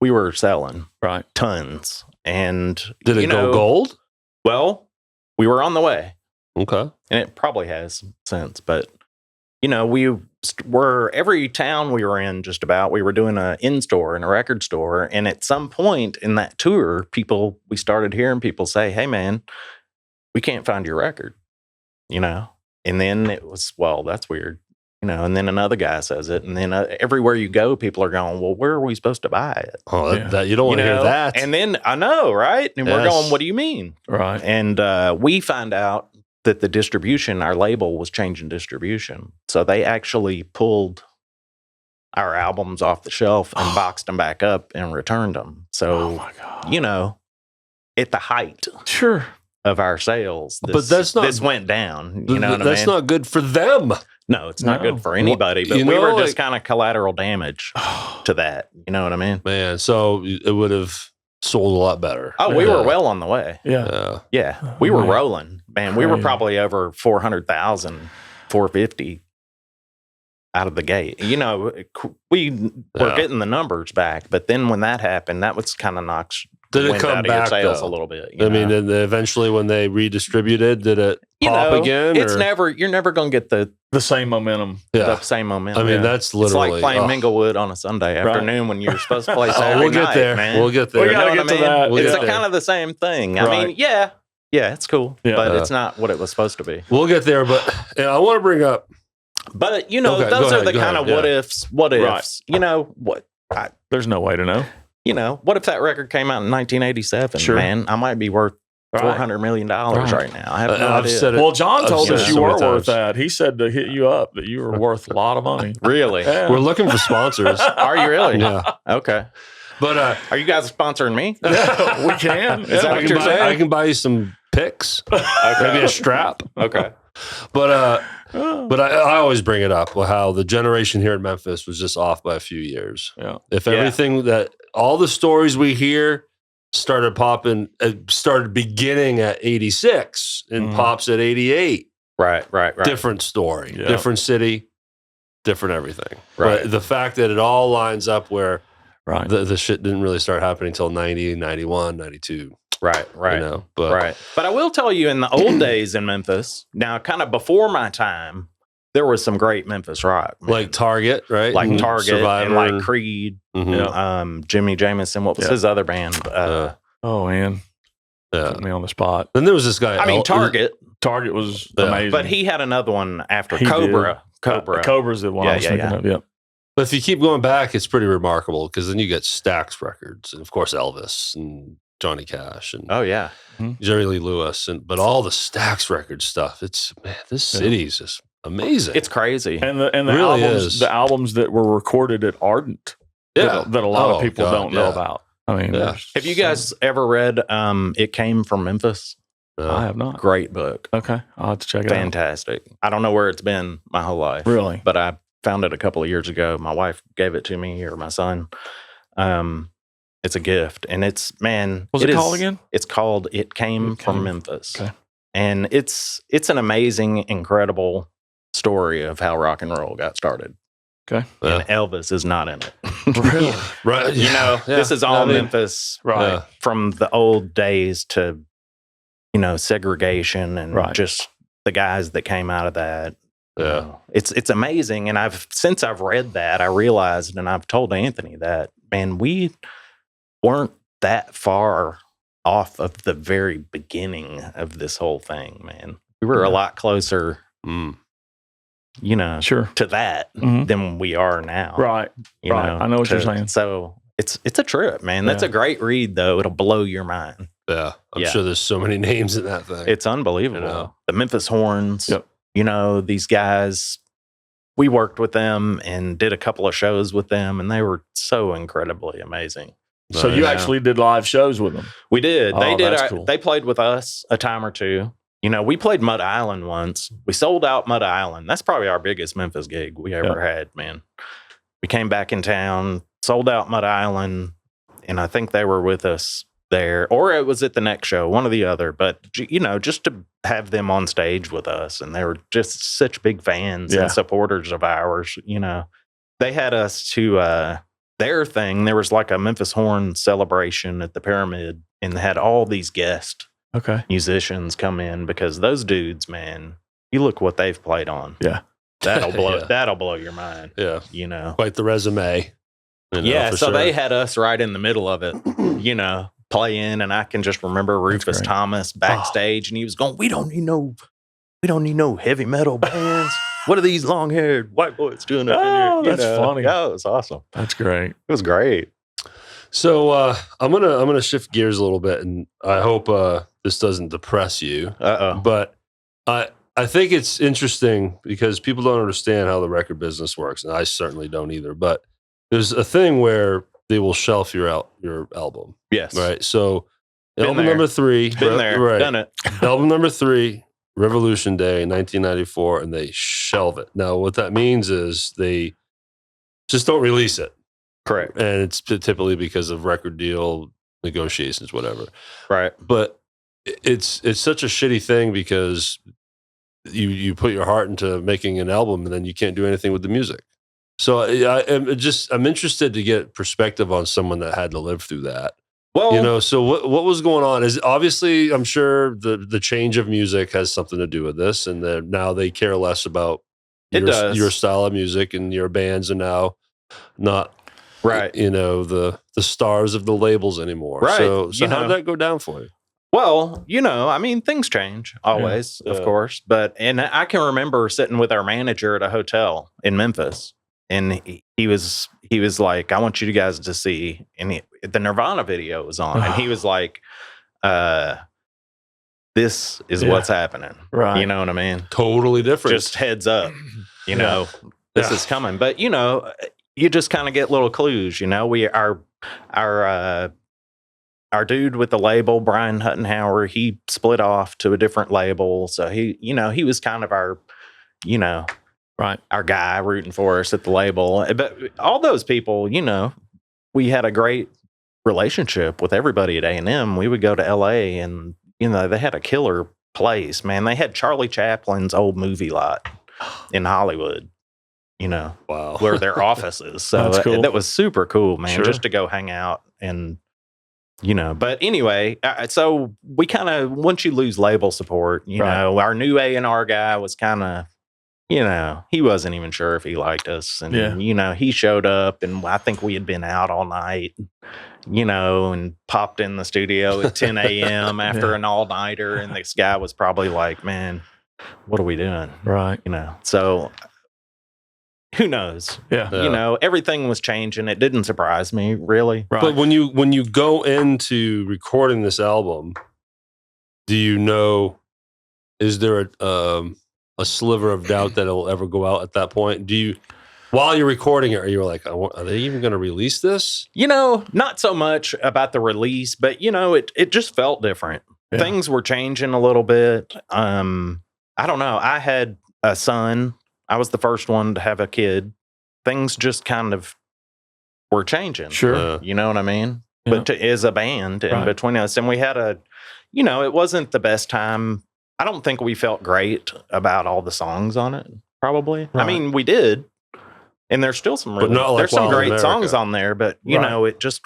we were selling tons. And did it go gold? Well, we were on the way. Okay, and it probably has since. But you know, we were every town we were in. Just about we were doing an in-store and a record store. And at some point in that tour, we started hearing people say, "Hey, man, we can't find your record," you know? And then it was, well, that's weird, you know? And then another guy says it. And then everywhere you go, people are going, well, where are we supposed to buy it? Oh, that you don't want to hear that. And then I know, right? And we're going, what do you mean? Right. And we find out that the distribution, our label was changing distribution. So they actually pulled our albums off the shelf and boxed them back up and returned them. So, you know, at the height. Sure. Of our sales, this went down. You know what I mean? That's not good for them. No, it's not good for anybody. But we were just kind of collateral damage to that. You know what I mean? Man, so it would have sold a lot better. Oh, we were well on the way. Yeah. We were rolling. Man, we were probably over 400,000, 450 out of the gate. You know, we were getting the numbers back. But then when that happened, that was kind of knocks. Did it come back sales though? A little bit? I mean, and eventually when they redistributed, did it pop again? It's you're never going to get the same momentum. The same momentum. I mean, that's literally it's like playing Minglewood on a Sunday afternoon when you're supposed to play Saturday we'll get night, there. Man. We'll get there. We gotta get to that. It's kind of the same thing. I mean, yeah, it's cool, but it's not what it was supposed to be. We'll get there, but I want to bring up. But you know, those are the kind of what ifs. What ifs? You know what? There's no way to know. You know, what if that record came out in 1987? Sure. Man, I might be worth $400 million right now. I have no idea. Well, John told us you were worth that. He said to hit you up that you were worth a lot of money. Really? Yeah. We're looking for sponsors. Are you really? Yeah. Okay. But are you guys sponsoring me? We can. Is that what you're saying? I can buy you some picks. Maybe a strap. Okay. But I always bring it up how the generation here in Memphis was just off by a few years. Yeah. If everything all the stories we hear started beginning at 86 and pops at 88. Right. Different story, different city, different everything. Right. But the fact that it all lines up where the shit didn't really start happening until 90, 91, 92. Right. You know, but I will tell you, in the old days in Memphis, now kind of before my time, there was some great Memphis rock, man. Like Target, right? Like Target, Survivor, and like Creed, Jimmy Jamison. What was his other band? Oh man, put me on the spot. Then there was this guy. I mean, Target. Target was amazing, but he had another one after Cobra. Cobra's the one I was thinking of. Yeah. But if you keep going back, it's pretty remarkable because then you get Stax records, and of course Elvis and Johnny Cash and Jerry Lee Lewis, but all the Stax record stuff. It's this city's just amazing. It's crazy, and the really albums that were recorded at Ardent Yeah. that a lot of people don't know about. I mean, have you guys ever read It Came from Memphis? I have not. Great book. Okay. I'll have to check it out. Fantastic. I don't know where it's been my whole life. Really? But I found it a couple of years ago. My wife gave it to me, or my son. It's a gift. And it's, man. What's it called again? It's called It Came from Memphis. Okay. And it's an amazing, incredible story of how rock and roll got started. Okay. And Elvis is not in it. Really? Right. You know, this is all Memphis, right? From the old days to, segregation and just the guys that came out of that. Yeah. It's amazing. And since I've read that, I realized, and I've told Anthony that, man, we weren't that far off of the very beginning of this whole thing, man. We were a lot closer, to that than we are now. Right. You know, I know what you're saying. So it's a trip, man. That's a great read, though. It'll blow your mind. Yeah. I'm sure there's so many names in that thing. It's unbelievable. The Memphis Horns, these guys, we worked with them and did a couple of shows with them, and they were so incredibly amazing. So you actually did live shows with them? We did. They did. Cool. They played with us a time or two. We played Mud Island once. We sold out Mud Island. That's probably our biggest Memphis gig we ever had, man. We came back in town, sold out Mud Island, and I think they were with us there, or it was at the next show, one or the other. But, just to have them on stage with us, and they were just such big fans and supporters of ours, They had us to their thing. There was like a Memphis Horn celebration at the Pyramid, and they had all these guest musicians come in, because those dudes, man, you look what they've played on. Yeah. That'll blow your mind. Yeah. Quite the resume. So they had us right in the middle of it, playing, and I can just remember Rufus Thomas backstage, and he was going, we don't need no heavy metal bands. What are these long-haired white boys doing up in here? That's funny. Yeah, it was awesome. That's great. It was great. So I'm gonna shift gears a little bit, and I hope this doesn't depress you. But I think it's interesting because people don't understand how the record business works, and I certainly don't either. But there's a thing where they will shelf your album. Yes. Right. So album there. number 3, Been there. right. Done it. Album number 3, Revolution Day, 1994, and they shelve it. Now, what that means is they just don't release it. Correct. And it's typically because of record deal negotiations, whatever. Right. But it's such a shitty thing because you put your heart into making an album and then you can't do anything with the music. So I'm interested to get perspective on someone that had to live through that. Well, so what was going on is obviously, I'm sure the change of music has something to do with this, and that now they care less about your style of music, and your bands are now not the stars of the labels anymore. Right. So how did that go down for you? Well, things change always, of course. And I can remember sitting with our manager at a hotel in Memphis, and he was like, I want you guys to see, and the Nirvana video was on, and he was like, this is what's happening. Right. You know what I mean? Totally different. Just heads up, this is coming. But, you just kind of get little clues, our dude with the label, Brian Huttenhauer, he split off to a different label. So he was kind of our, our guy rooting for us at the label. But all those people, we had a great relationship with everybody at A&M. We would go to LA, and, they had a killer place, man. They had Charlie Chaplin's old movie lot in Hollywood, wow, where their office is. So cool. That was super cool, man, sure. just to go hang out and, but anyway, so we kind of, once you lose label support, our new A&R guy was kind of, he wasn't even sure if he liked us. And, he showed up, and I think we had been out all night, and popped in the studio at 10 a.m. after an all-nighter. And this guy was probably like, man, what are we doing? Right. So who knows? Yeah. Everything was changing. It didn't surprise me, really. Right. But when you go into recording this album, do you know, is there a sliver of doubt that it'll ever go out at that point? Do while you're recording it, you were like, are they even going to release this? Not so much about the release, but it just felt different. Yeah. Things were changing a little bit. I don't know. I had a son. I was the first one to have a kid. Things just kind of were changing. Sure. You know what I mean? Yeah. But as a band in between us, and we had it wasn't the best time. I don't think we felt great about all the songs on it, probably. Right. I mean, we did. And there's still some there's some great songs on there, but it just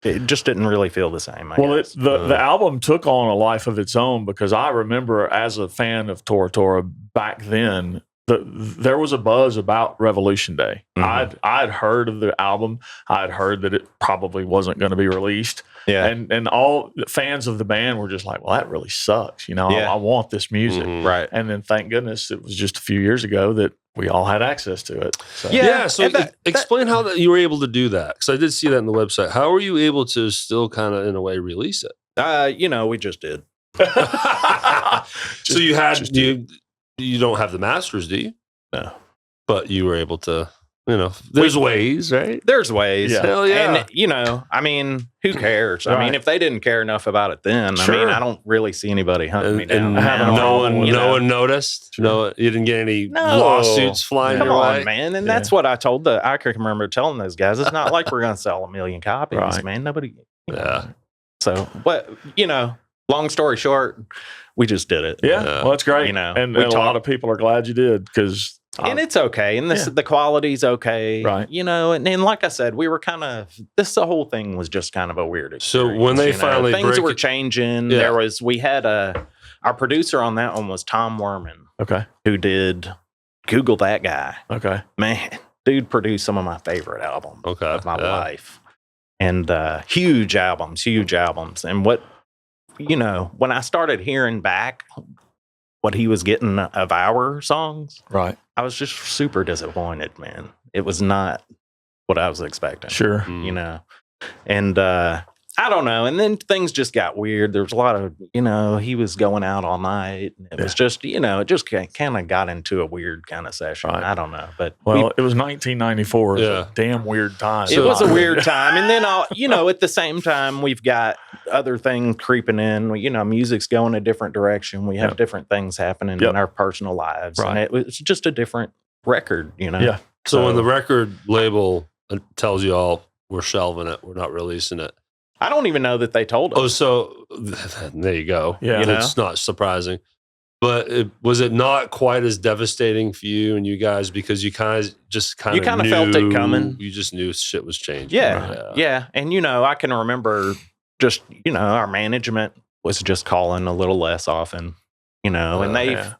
it just didn't really feel the same. I guess. The album took on a life of its own, because I remember, as a fan of Tora Tora back then, there was a buzz about Revolution Day. Mm-hmm. I'd heard of the album. I'd heard that it probably wasn't going to be released. Yeah. And all fans of the band were just like, well, that really sucks. I want this music. Mm-hmm. Right. And then, thank goodness, it was just a few years ago that we all had access to it. So. So explain how you were able to do that. Because I did see that on the website. How were you able to still kind of, in a way, release it? We just did. So you don't have the masters, do you? No. But you were able to, there's ways, right? There's ways. Yeah. Hell yeah. And, who cares? Right. I mean, if they didn't care enough about it then, I don't really see anybody hunting me down. And no one noticed? No, you didn't get any lawsuits flying your way? Come on, man. And that's what I told I can remember telling those guys. It's not like we're going to sell 1 million copies, man. Nobody. Yeah. So, but, long story short, we just did it. Yeah. Well, that's great. And a lot of people are glad you did, because... And it's okay. And the quality's okay. Right. And like I said, we were the whole thing was just kind of a weird experience. So when they finally things were changing, we had our producer on that one was Tom Werman. Okay. Who did Google that guy. Okay. Man, dude produced some of my favorite albums of my life. And huge albums. And what, when I started hearing back what he was getting of our songs, right, I was just super disappointed, man. It was not what I was expecting. Sure. And I don't know. And then things just got weird. There was a lot of, he was going out all night. It was just, it just kind of got into a weird kind of session. Right. I don't know. But it was 1994. It was a damn weird time. It was a weird time. And then, at the same time, we've got other things creeping in. Music's going a different direction. We have different things happening in our personal lives. Right. And it was just a different record, Yeah. So when the record label tells you all, we're shelving it, we're not releasing it, I don't even know that they told us. Oh, so there you go. Yeah. It's not surprising. But was it not quite as devastating for you and you guys, because you kind of felt it coming? You just knew shit was changing. Yeah. And, I can remember just, our management was just calling a little less often, and they've,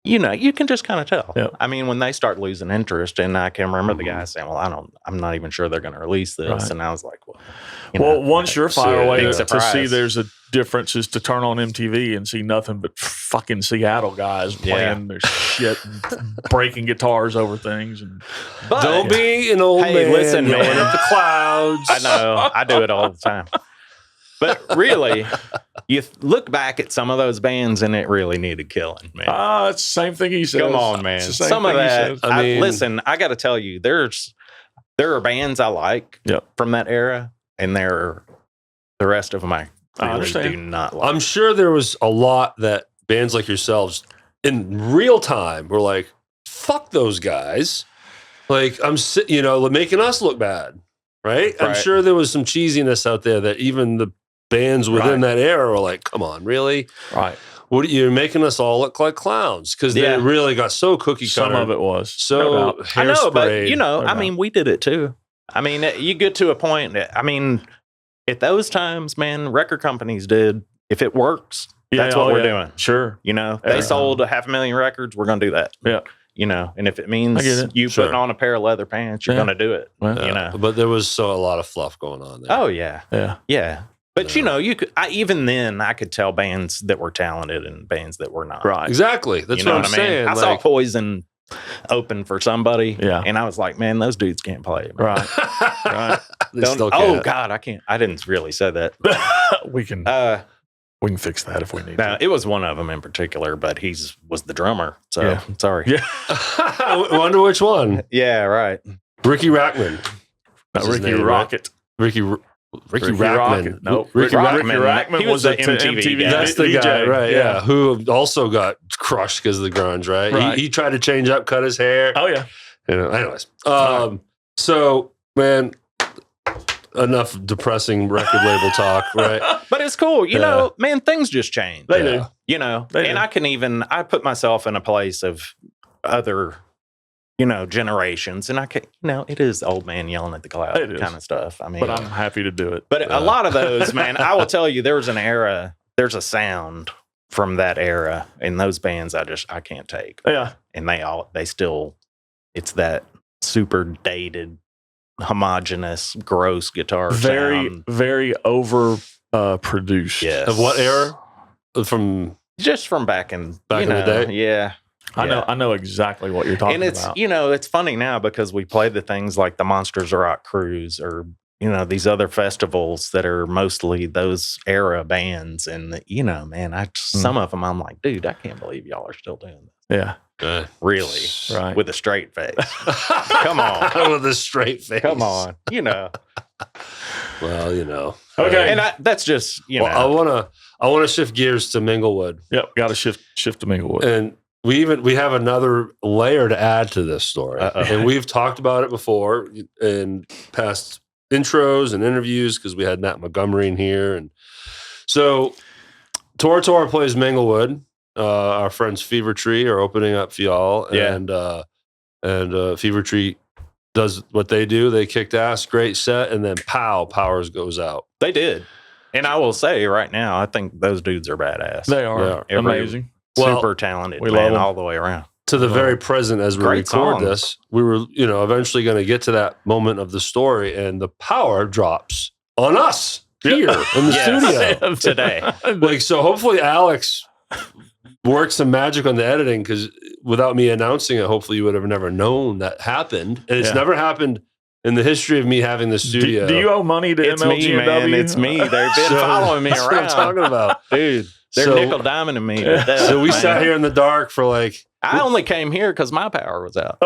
you can just kind of tell. Yep. I mean, when they start losing interest, and I can remember the guy saying, well, I'm not even sure they're going to release this. Right. And I was like, one surefire way to see there's a difference is to turn on MTV and see nothing but fucking Seattle guys playing their shit and breaking guitars over things. But don't be an old man. Listen, man. Going up the clouds. I know. I do it all the time. But really, you look back at some of those bands and it really needed killing, man. It's the same thing he says. Come on, man. Some of that. Listen, I got to tell you, there are bands I like from that era, and the rest of them I really do not like. I'm sure there was a lot that bands like yourselves in real time were like, fuck those guys. Like, making us look bad. Right? I'm sure there was some cheesiness out there that even the bands within that era were like, come on, really? Right. You're making us all look like clowns, because they really got so cookie cutter. Some of it was. So hairspray. I know, but, I mean, we did it too. I mean, you get to a point, at those times, man, record companies did, if it works, that's what we're doing. Sure. They sold 500,000 records, we're going to do that. Yeah. And if it means you putting on a pair of leather pants, you're going to do it. But there was a lot of fluff going on there. Oh yeah. But you could. Even then, I could tell bands that were talented and bands that were not. Right. Exactly. That's what I'm saying. I saw Poison open for somebody, and I was like, man, those dudes can't play. Man. Right. Right. Oh God, I can't. I didn't really say that. We can. We can fix that if we need Now, to. it was one of them in particular, but was the drummer. So sorry. Yeah. I wonder which one. Yeah, right. Ricky Rackman. Ricky Rocket. Ricky Rackman. Rocket. No, Ricky Rackman He was the the MTV guy. That's the DJ. guy, right? Yeah. Who also got crushed because of the grunge, right? Right. He tried to change up, cut his hair. Oh yeah. Anyways, so man, enough depressing record label talk, right? But it's cool. You know, man, things just change. They do. You know, They and do. I put myself in a place of other, generations. And it is old man yelling at the cloud kind of stuff. I mean, But I'm happy to do it. But a lot of those, man, I will tell you, there's a sound from that era in those bands I can't take. Yeah. And they still, it's that super dated, homogenous, gross guitar sound. Very over produced. Yes. Of what era? Just from back in the day? Yeah. I know exactly what you're talking And it's, about. it's funny now because we play the things like the Monsters of Rock Cruise or, these other festivals that are mostly those era bands. And, man, some of them I'm like, dude, I can't believe y'all are still doing this. Yeah. Really? Right. With a straight face. Come on. With a straight face. Come on. Well, Okay. And that's just, I want to shift gears to Minglewood. Yep. Got to shift to Minglewood. And we have another layer to add to this story. And we've talked about it before in past intros and interviews because we had Matt Montgomery in here. And so Tora Tora plays Minglewood. Our friends Fever Tree are opening up for y'all. Yeah. And Fever Tree does what they do. They kicked ass, great set, and then powers goes out. They did. And I will say right now, I think those dudes are badass. They are amazing. Super talented, we love man, them. all the way around. To the very present as we Great record song. this, we were, eventually going to get to that moment of the story, and the power drops on us here in the studio Today. Like, so hopefully Alex works some magic on the editing because without me announcing it, hopefully you would have never known that happened. And it's never happened in the history of me having the studio. Do you owe money to It's MLG me, man. It's me. They've been following me That's around. what I'm talking about. Dude, they're nickel diamonding me. to death, So we man. sat here in the dark for like, I only came here because my power was out.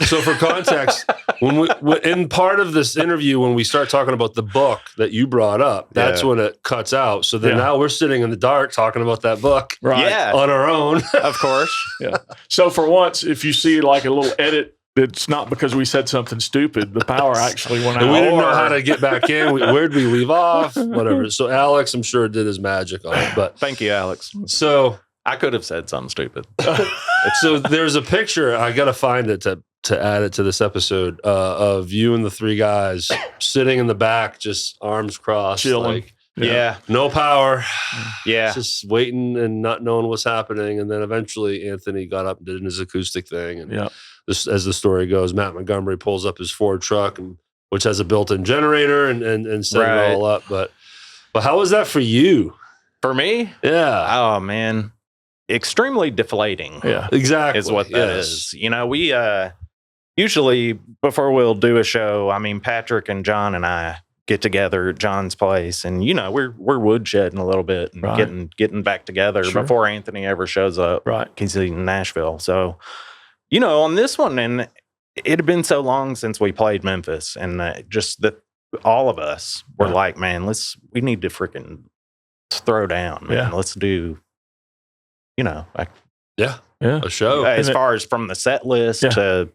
so for context, when in part of this interview, when we start talking about the book that you brought up, that's when it cuts out. So then now we're sitting in the dark talking about that book Yeah, on our own. of course. Yeah. So for once, if you see like a little edit, it's not because we said something stupid. The power actually went out. And we didn't know how to get back in. Where'd we leave off? Whatever. So Alex, I'm sure, did his magic on it. But Thank you, Alex. so I could have said something stupid. so there's a picture. I got to find it to add it to this episode of you and the three guys sitting in the back, just arms crossed, Chilling. like Yeah. no power, Yeah. just waiting and not knowing what's happening. And then eventually Anthony got up and did his acoustic thing. And this, as the story goes, Matt Montgomery pulls up his Ford truck, which has a built-in generator, and set it all up. But how was that for you? For me? Yeah. Oh, man. Extremely deflating. Yeah. Exactly. Is what that is. We usually before we'll do a show, I mean, Patrick and John and I get together at John's place, and we're woodshedding a little bit and getting back together before Anthony ever shows up. Right. He's in Nashville. So, on this one, and it had been so long since we played Memphis, and just that all of us were like, man, we need to freaking throw down, man. Yeah. Let's do, a show. as far as from the set list to,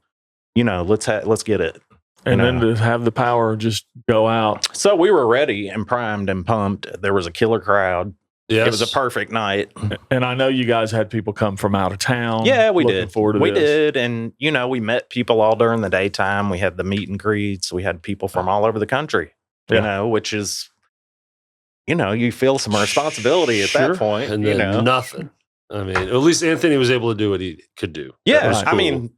let's get it. And then to have the power just go out. So we were ready and primed and pumped. There was a killer crowd. Yes. It was a perfect night. And I know you guys had people come from out of town. Yeah, we looking did. Forward to we this. did. And, we met people all during the daytime. We had the meet and greets. We had people from all over the country, which is, you feel some responsibility at that point. And then nothing. I mean, at least Anthony was able to do what he could do. Yeah. That was cool.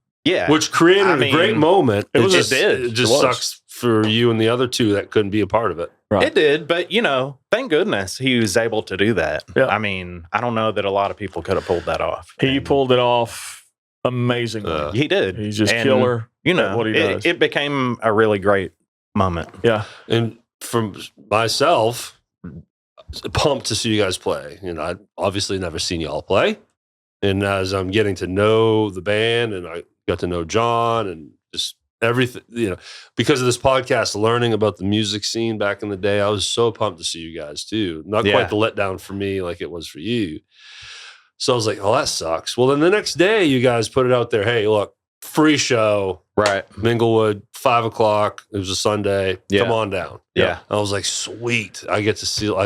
Which created a great moment. It just sucks for you and the other two that couldn't be a part of it. Right. It did, but thank goodness he was able to do that. Yeah. I mean, I don't know that a lot of people could have pulled that off. He pulled it off amazingly. He did. He's just killer. At what he does. It became a really great moment. Yeah. And from myself, pumped to see you guys play. I'd obviously never seen y'all play. And as I'm getting to know the band and I got to know John and just everything, because of this podcast, learning about the music scene back in the day, I was so pumped to see you guys too. Not quite the letdown for me like it was for you. So I was like, oh, that sucks. Well, then the next day you guys put it out there. Hey, look, free show. Right. Minglewood, 5:00. It was a Sunday. Yeah. Come on down. Yeah. I was like, sweet. I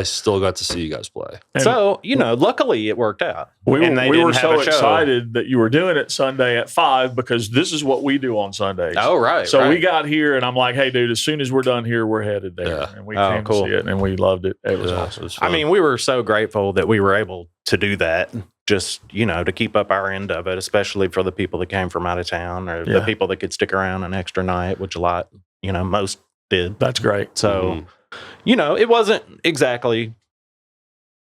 still got to see you guys play. And so, luckily it worked out. We were so a show. excited that you were doing it Sunday at 5 because this is what we do on Sundays. Oh, right. So we got here and I'm like, hey, dude, as soon as we're done here, we're headed there. Yeah. And we came to see it and we loved it. It was awesome. It was fun. I mean, we were so grateful that we were able to do that. Just, to keep up our end of it, especially for the people that came from out of town or the people that could stick around an extra night, which a lot, most did. That's great. So, it wasn't exactly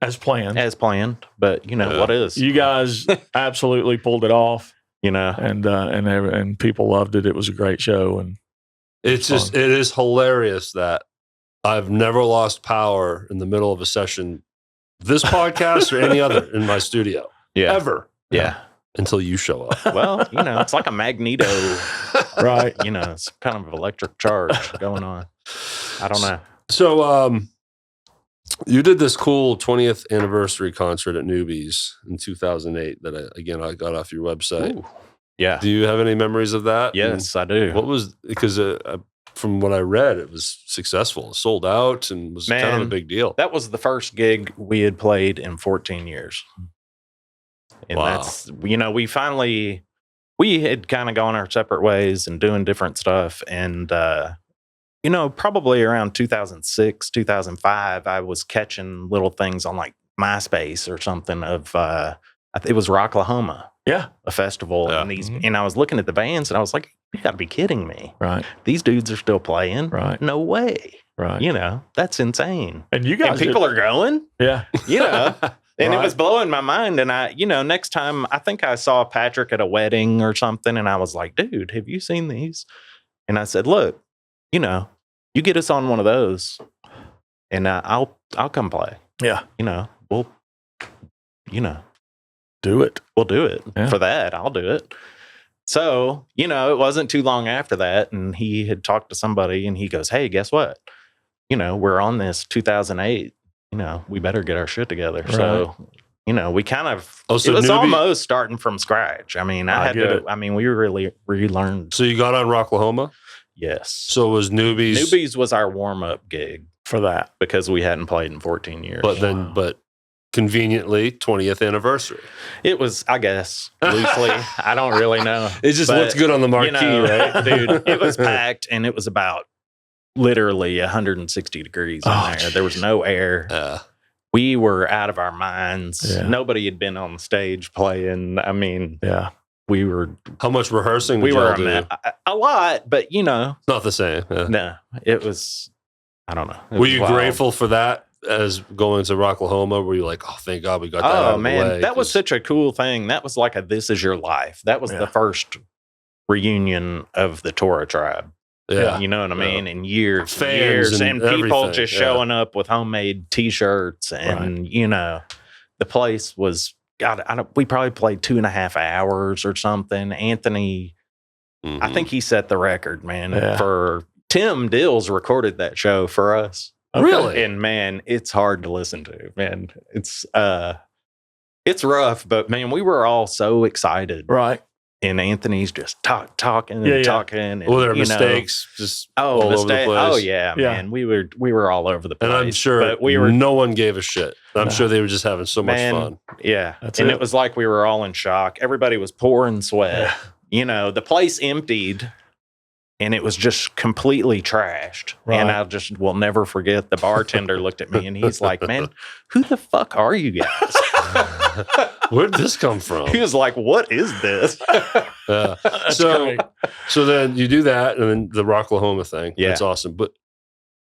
as planned, but what is? You guys absolutely pulled it off, and people loved it. It was a great show. And it is hilarious that I've never lost power in the middle of a session, this podcast or any other in my studio. Yeah. Ever. Yeah. Until you show up. Well, it's like a magneto, right? It's kind of electric charge going on. I don't know. So, you did this cool 20th anniversary concert at Newbies in 2008 that I got off your website. Ooh. Yeah. Do you have any memories of that? Yes, I do. What was, because from what I read, it was successful, sold out, and was kind of a big deal. That was the first gig we had played in 14 years. And that's, we had kind of gone our separate ways and doing different stuff. And, probably around 2006, 2005, I was catching little things on like MySpace or something of, it was Rocklahoma. Yeah. A festival. Yeah. And I was looking at the bands and I was like, you gotta be kidding me. Right. These dudes are still playing. Right. No way. Right. That's insane. And you guys, people are going. Yeah. And it was blowing my mind. And I, next time I think I saw Patrick at a wedding or something. And I was like, dude, have you seen these? And I said, look, you get us on one of those and I'll come play. Yeah. We'll, do it. We'll do it for that. I'll do it. So, it wasn't too long after that. And he had talked to somebody and he goes, hey, guess what? We're on this 2008. We better get our shit together. Right. So, we kind of, it was almost starting from scratch. I mean, we really relearned. So you got on Rocklahoma? Yes. So it was Newbies? Newbies was our warm-up gig. For that. Because we hadn't played in 14 years. But conveniently, 20th anniversary. It was, I guess, loosely. I don't really know. It just looked good on the marquee, right? Dude, it was packed and it was about literally 160 degrees in there. Geez. There was no air. We were out of our minds. Yeah. Nobody had been on the stage playing. I mean, we were. How much rehearsing did we were do? A lot, but it's not the same. Yeah. No, it was. I don't know. Were you grateful for that as going to Rocklahoma? Were you like, oh, thank God we got that out of the way? That was such a cool thing. That was like This Is Your Life. That was the first reunion of the Tora tribe. Yeah. You know what I mean? In years, fans and people just showing up with homemade T-shirts. And, the place was, God, we probably played 2.5 hours or something. Anthony, I think he set the record, man, for Tim Dills recorded that show for us. Okay. Really? And man, it's hard to listen to, man. It's rough, but man, we were all so excited. Right. And Anthony's just talking and talking. And, well, there are mistakes just all over the place. Oh, yeah, man. We were all over the place. And I'm sure no one gave a shit. I'm sure they were just having so much fun. Yeah. It was like we were all in shock. Everybody was pouring sweat. The place emptied. And it was just completely trashed. Right. And I just will never forget the bartender looked at me and he's like, man, who the fuck are you guys? Where'd this come from? He was like, what is this? So then you do that and then the Rocklahoma thing. Yeah. That's awesome. But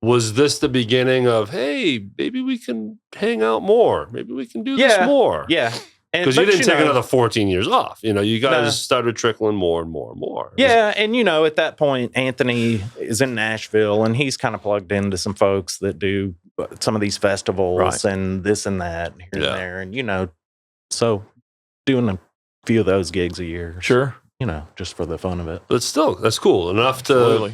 was this the beginning of, hey, maybe we can hang out more? Maybe we can do this more? Yeah. Because you didn't take another 14 years off. You guys started trickling more and more and more. Yeah. And, at that point, Anthony is in Nashville and he's kind of plugged into some folks that do, some of these festivals Right. and this and that here Yeah. and there, and so doing a few of those gigs a year, Sure. just for the fun of it. But still, that's cool enough to Absolutely.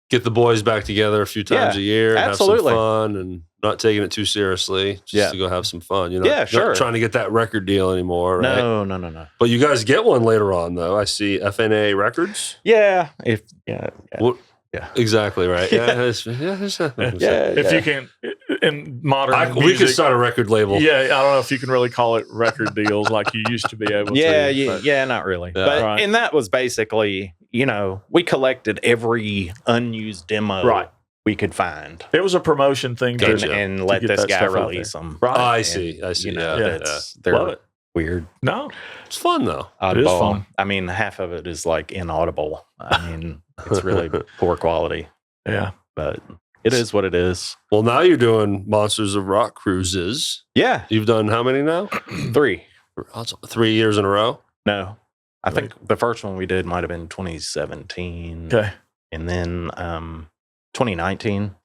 get the boys back together a few times Yeah, a year and absolutely. have some fun and not taking it too seriously, just to go have some fun. You're Yeah, not sure. trying to get that record deal anymore, right? No. But you guys get one later on, though. I see FNA Records. Yeah, What? Yeah. Exactly right. Yeah. If you can, in modern we music, could start a record label. Yeah, I don't know if you can really call it record deals like you used to be able to. Yeah, not really. Yeah. But Right. and that was basically, we collected every unused demo Right. we could find It was a promotion thing and, to and let get this that guy stuff out release there. them. Right. I see. Yeah. They're Love it. weird. No, It's fun, though. It is Oddball. fun. I mean, half of it is like inaudible. I mean, it's really poor quality, yeah. but it is what it is. Well, now you're doing Monsters of Rock cruises. Yeah, You've done how many now? 3. 3 years in a row? No, I think the first one we did might have been 2017. Okay. And then 2019.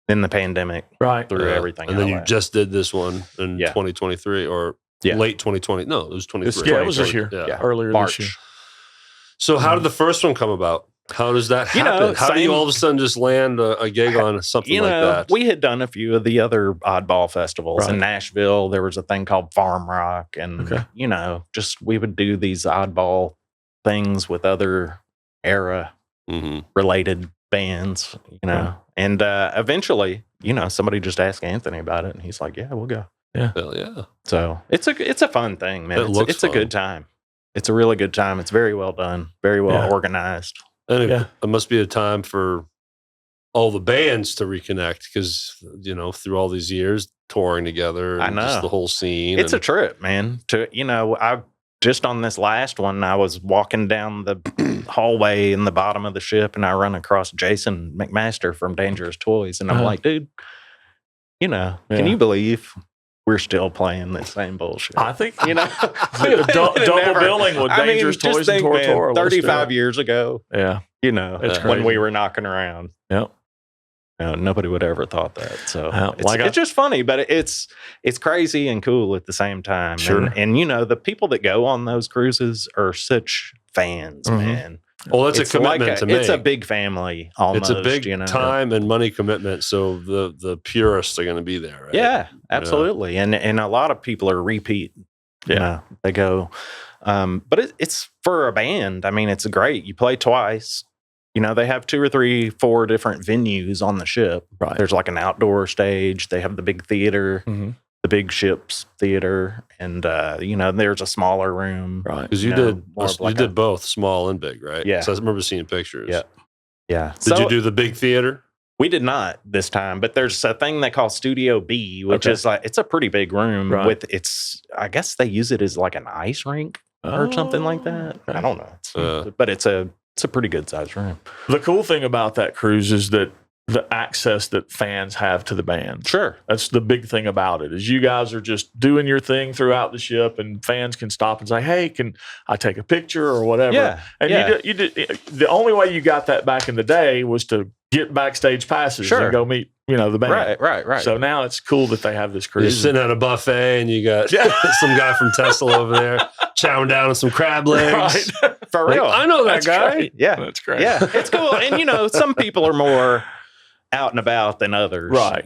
Then the pandemic Right. threw everything And then out you last- just did this one in Yeah. 2023 or Yeah. late 2020. No, it was 23. Yeah, it was this year. Yeah. Earlier March. this year. So how did the first one come about? How does that happen? How do you same- all of a sudden just land a gig on something like that? We had done a few of the other oddball festivals in Right. Nashville. There was a thing called Farm Rock, and Okay. just we would do these oddball things with other era Mm-hmm. related bands, Right. And eventually, somebody just asked Anthony about it, and he's like, "Yeah, we'll go." Hell yeah. So it's a fun thing, man. It looks it's a fun. good time. It's a really good time. It's very well done, very well Yeah. organized. And Yeah. it must be a time for all the bands to reconnect because, through all these years touring together, I and just know. the whole scene. It's a trip, man. I just on this last one, I was walking down the hallway in the bottom of the ship, and I run across Jason McMaster from Dangerous Toys, and I'm Uh-huh. like, dude, can you believe we're still playing this same bullshit? I think It double never- billing with I mean, Dangerous just Toys and think, Tora man, Tora. Let's do 35 it. years ago, Yeah. It's when crazy. we were knocking around. Yep. Nobody would ever thought that. So Like it's just funny, but it's crazy and cool at the same time. Sure. And the people that go on those cruises are such fans, Mhm. man. Well, it's a commitment like to make. It's a big family almost. It's a big time and money commitment. So the purists are going to be there, right? Yeah, absolutely. And a lot of people are repeat. Yeah. They go. But it's for a band. I mean, it's great. You play twice. They have 2 or 3, 4 different venues on the ship. Right. There's like an outdoor stage. They have the big theater, Mm-hmm. the big ship's theater, and there's a smaller room. Right. Because you more of like did both small and big, right? Yeah. So I remember seeing pictures. Yeah. Yeah. Did you do the big theater? We did not this time, but there's a thing they call Studio B, which Okay. is like it's a pretty big room Right. with I guess they use it as like an ice rink or something like that. okay. I don't know. But it's a pretty good sized room. The cool thing about that cruise is that the access that fans have to the band. Sure. That's the big thing about it is you guys are just doing your thing throughout the ship and fans can stop and say, "Hey, can I take a picture or whatever?" Yeah. And you did the only way you got that back in the day was to get backstage passes Sure. and go meet, the band. Right. So now it's cool that they have this You're cruise. sitting at a buffet and you got some guy from Tesla over there chowing down on some crab legs. Right. For Like, real. I know that That's guy. great. Yeah. That's great. Yeah. It's cool. And some people are more out and about than others. Right.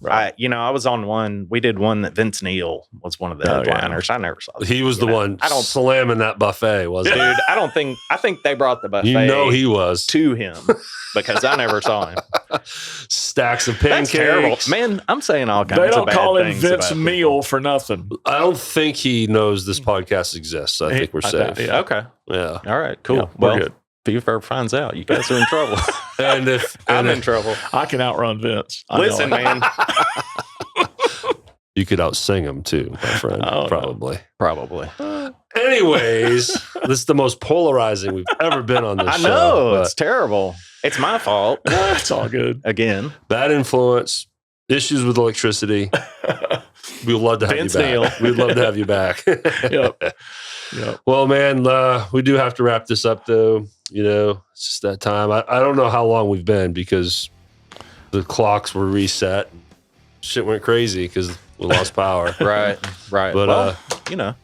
Right. I was on one, we did one that Vince Neil was one of the Oh, yeah. headliners. I never saw that. He was the one I don't slamming that buffet, wasn't Dude, I think they brought the he? buffet He was. to him because I never saw him. Stacks of That's pancakes. terrible. Man, I'm saying all kinds They of don't bad call him things Vince about Meal for nothing. I don't think he knows this podcast exists. I think we're I safe. doubt- people. yeah. Okay. Yeah. All right. Cool. Yeah, we're well, good. if he ever finds out, you guys are in trouble. And if I'm and in trouble. I can outrun Vince. I know Listen, it. man. you could outsing him too, my friend. Oh, no. Probably. Probably. Anyways, this is the most polarizing we've ever been on this I show. know. but It's terrible. It's my fault. It's all good. Again. bad influence, issues with electricity. We'd love to have Vince you Neil. back. We'd love to have you back. Yep. Yep. Well, man, we do have to wrap this up, though. It's just that time. I don't know how long we've been because the clocks were reset. shit went crazy because we lost power. Right. But Well, you know,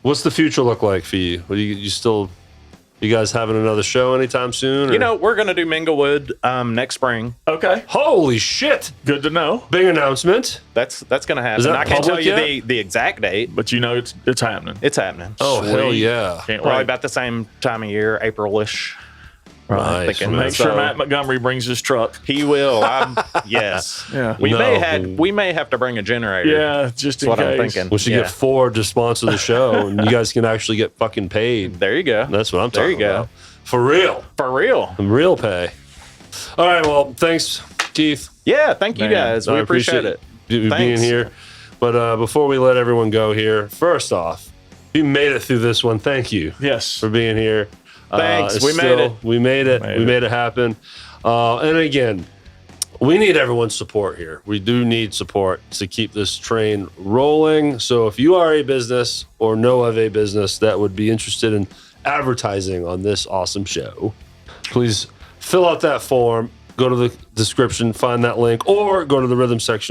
what's the future look like for you? What do you guys having another show anytime soon? Or? you know, we're gonna do Minglewood next spring. Okay. Holy shit! Good to know. Big announcement. That's gonna happen. Is that I can't tell public you yet? the exact date. But you know it's happening. It's happening. Oh, hell Sweet. yeah. Can't Probably wait. about the same time of year, April-ish. Nice, thinking man. Make sure So- Matt Montgomery brings his truck. He will. Yes. Yeah. We No. may have to bring a generator. Yeah, just That's in what case. I'm thinking. We should Yeah. get Ford to sponsor the show, and you guys can actually get fucking paid. There you go. That's what I'm There talking you go. about. For real. For real. Some real pay. All right, well, thanks, Keith. Yeah. Thank you Man, guys. We I appreciate it. you being Thanks. here. But before we let everyone go here, first off, you made it through this one. Thank you Yes. for being here. Thanks. It's We made it. We made it. Made We it. made it happen. And again, we need everyone's support here. We do need support to keep this train rolling. So if you are a business or know of a business that would be interested in advertising on this awesome show, please fill out that form, go to the description, find that link, or go to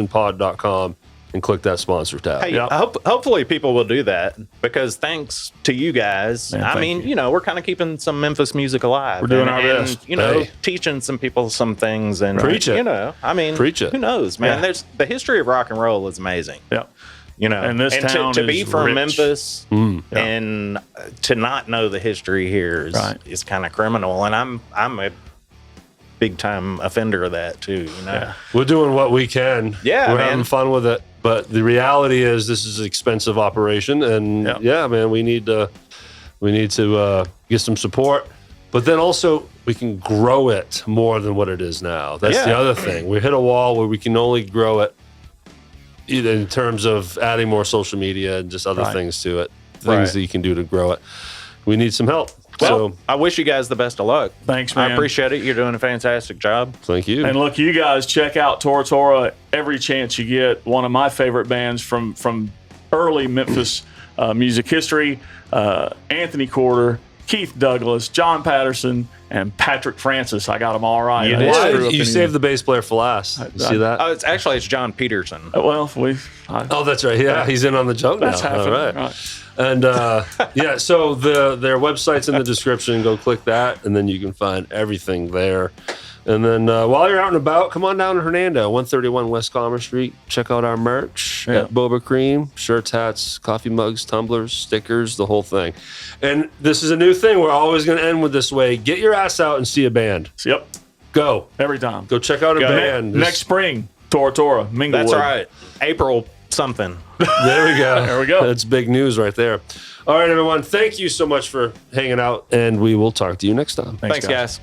therhythmsectionpod.com and click that sponsor tab. Hey, Yep. hopefully people will do that because thanks to you guys. Man, I thank mean, you. we're kind of keeping some Memphis music alive. We're doing and, our and, best. Hey. teaching some people some things and Preach it. I mean, Preach it. who knows, man? Yeah. There's the history of rock and roll is amazing. Yeah. And this town to be is from rich. Memphis Mm. Yeah. and to not know the history here Right. is kind of criminal. And I'm a big time offender of that too. Yeah. We're doing what we can. Yeah, We're man. having fun with it. But the reality is this is an expensive operation. And Yeah. yeah, man, we need to get some support. But then also we can grow it more than what it is now. That's the Yeah. other thing. We hit a wall where we can only grow it either in terms of adding more social media and just other Right. things to it. Things Right. that you can do to grow it. We need some help. Well, So I wish you guys the best of luck. Thanks, man. I appreciate it. You're doing a fantastic job. thank you. And look, you guys check out Tora Tora every chance you get. One of my favorite bands from early Memphis music history. Anthony Corder, Keith Douglas, John Patterson, and Patrick Francis. I got them all right. You I did. didn't Why screw did up you any- saved the bass player for last? You see that? Oh, it's John Peterson. Well, Oh, that's right. Yeah, he's in on the joke that's now. happening. All right. Right. And yeah, so their website's in the description. Go click that, and then you can find everything there. And then while you're out and about, come on down to Hernando, 131 West Commerce Street. Check out our merch Yeah. at Boba Cream. Shirts, hats, coffee mugs, tumblers, stickers, the whole thing. And this is a new thing. We're always going to end with this way. Get your ass out and see a band. Yep. Go. Every time. Go check out a band. Next spring, Tora Tora, Minglewood. That's right. April something. There we go. There we go. That's big news right there. All right, everyone. Thank you so much for hanging out, and we will talk to you next time. Thanks guys.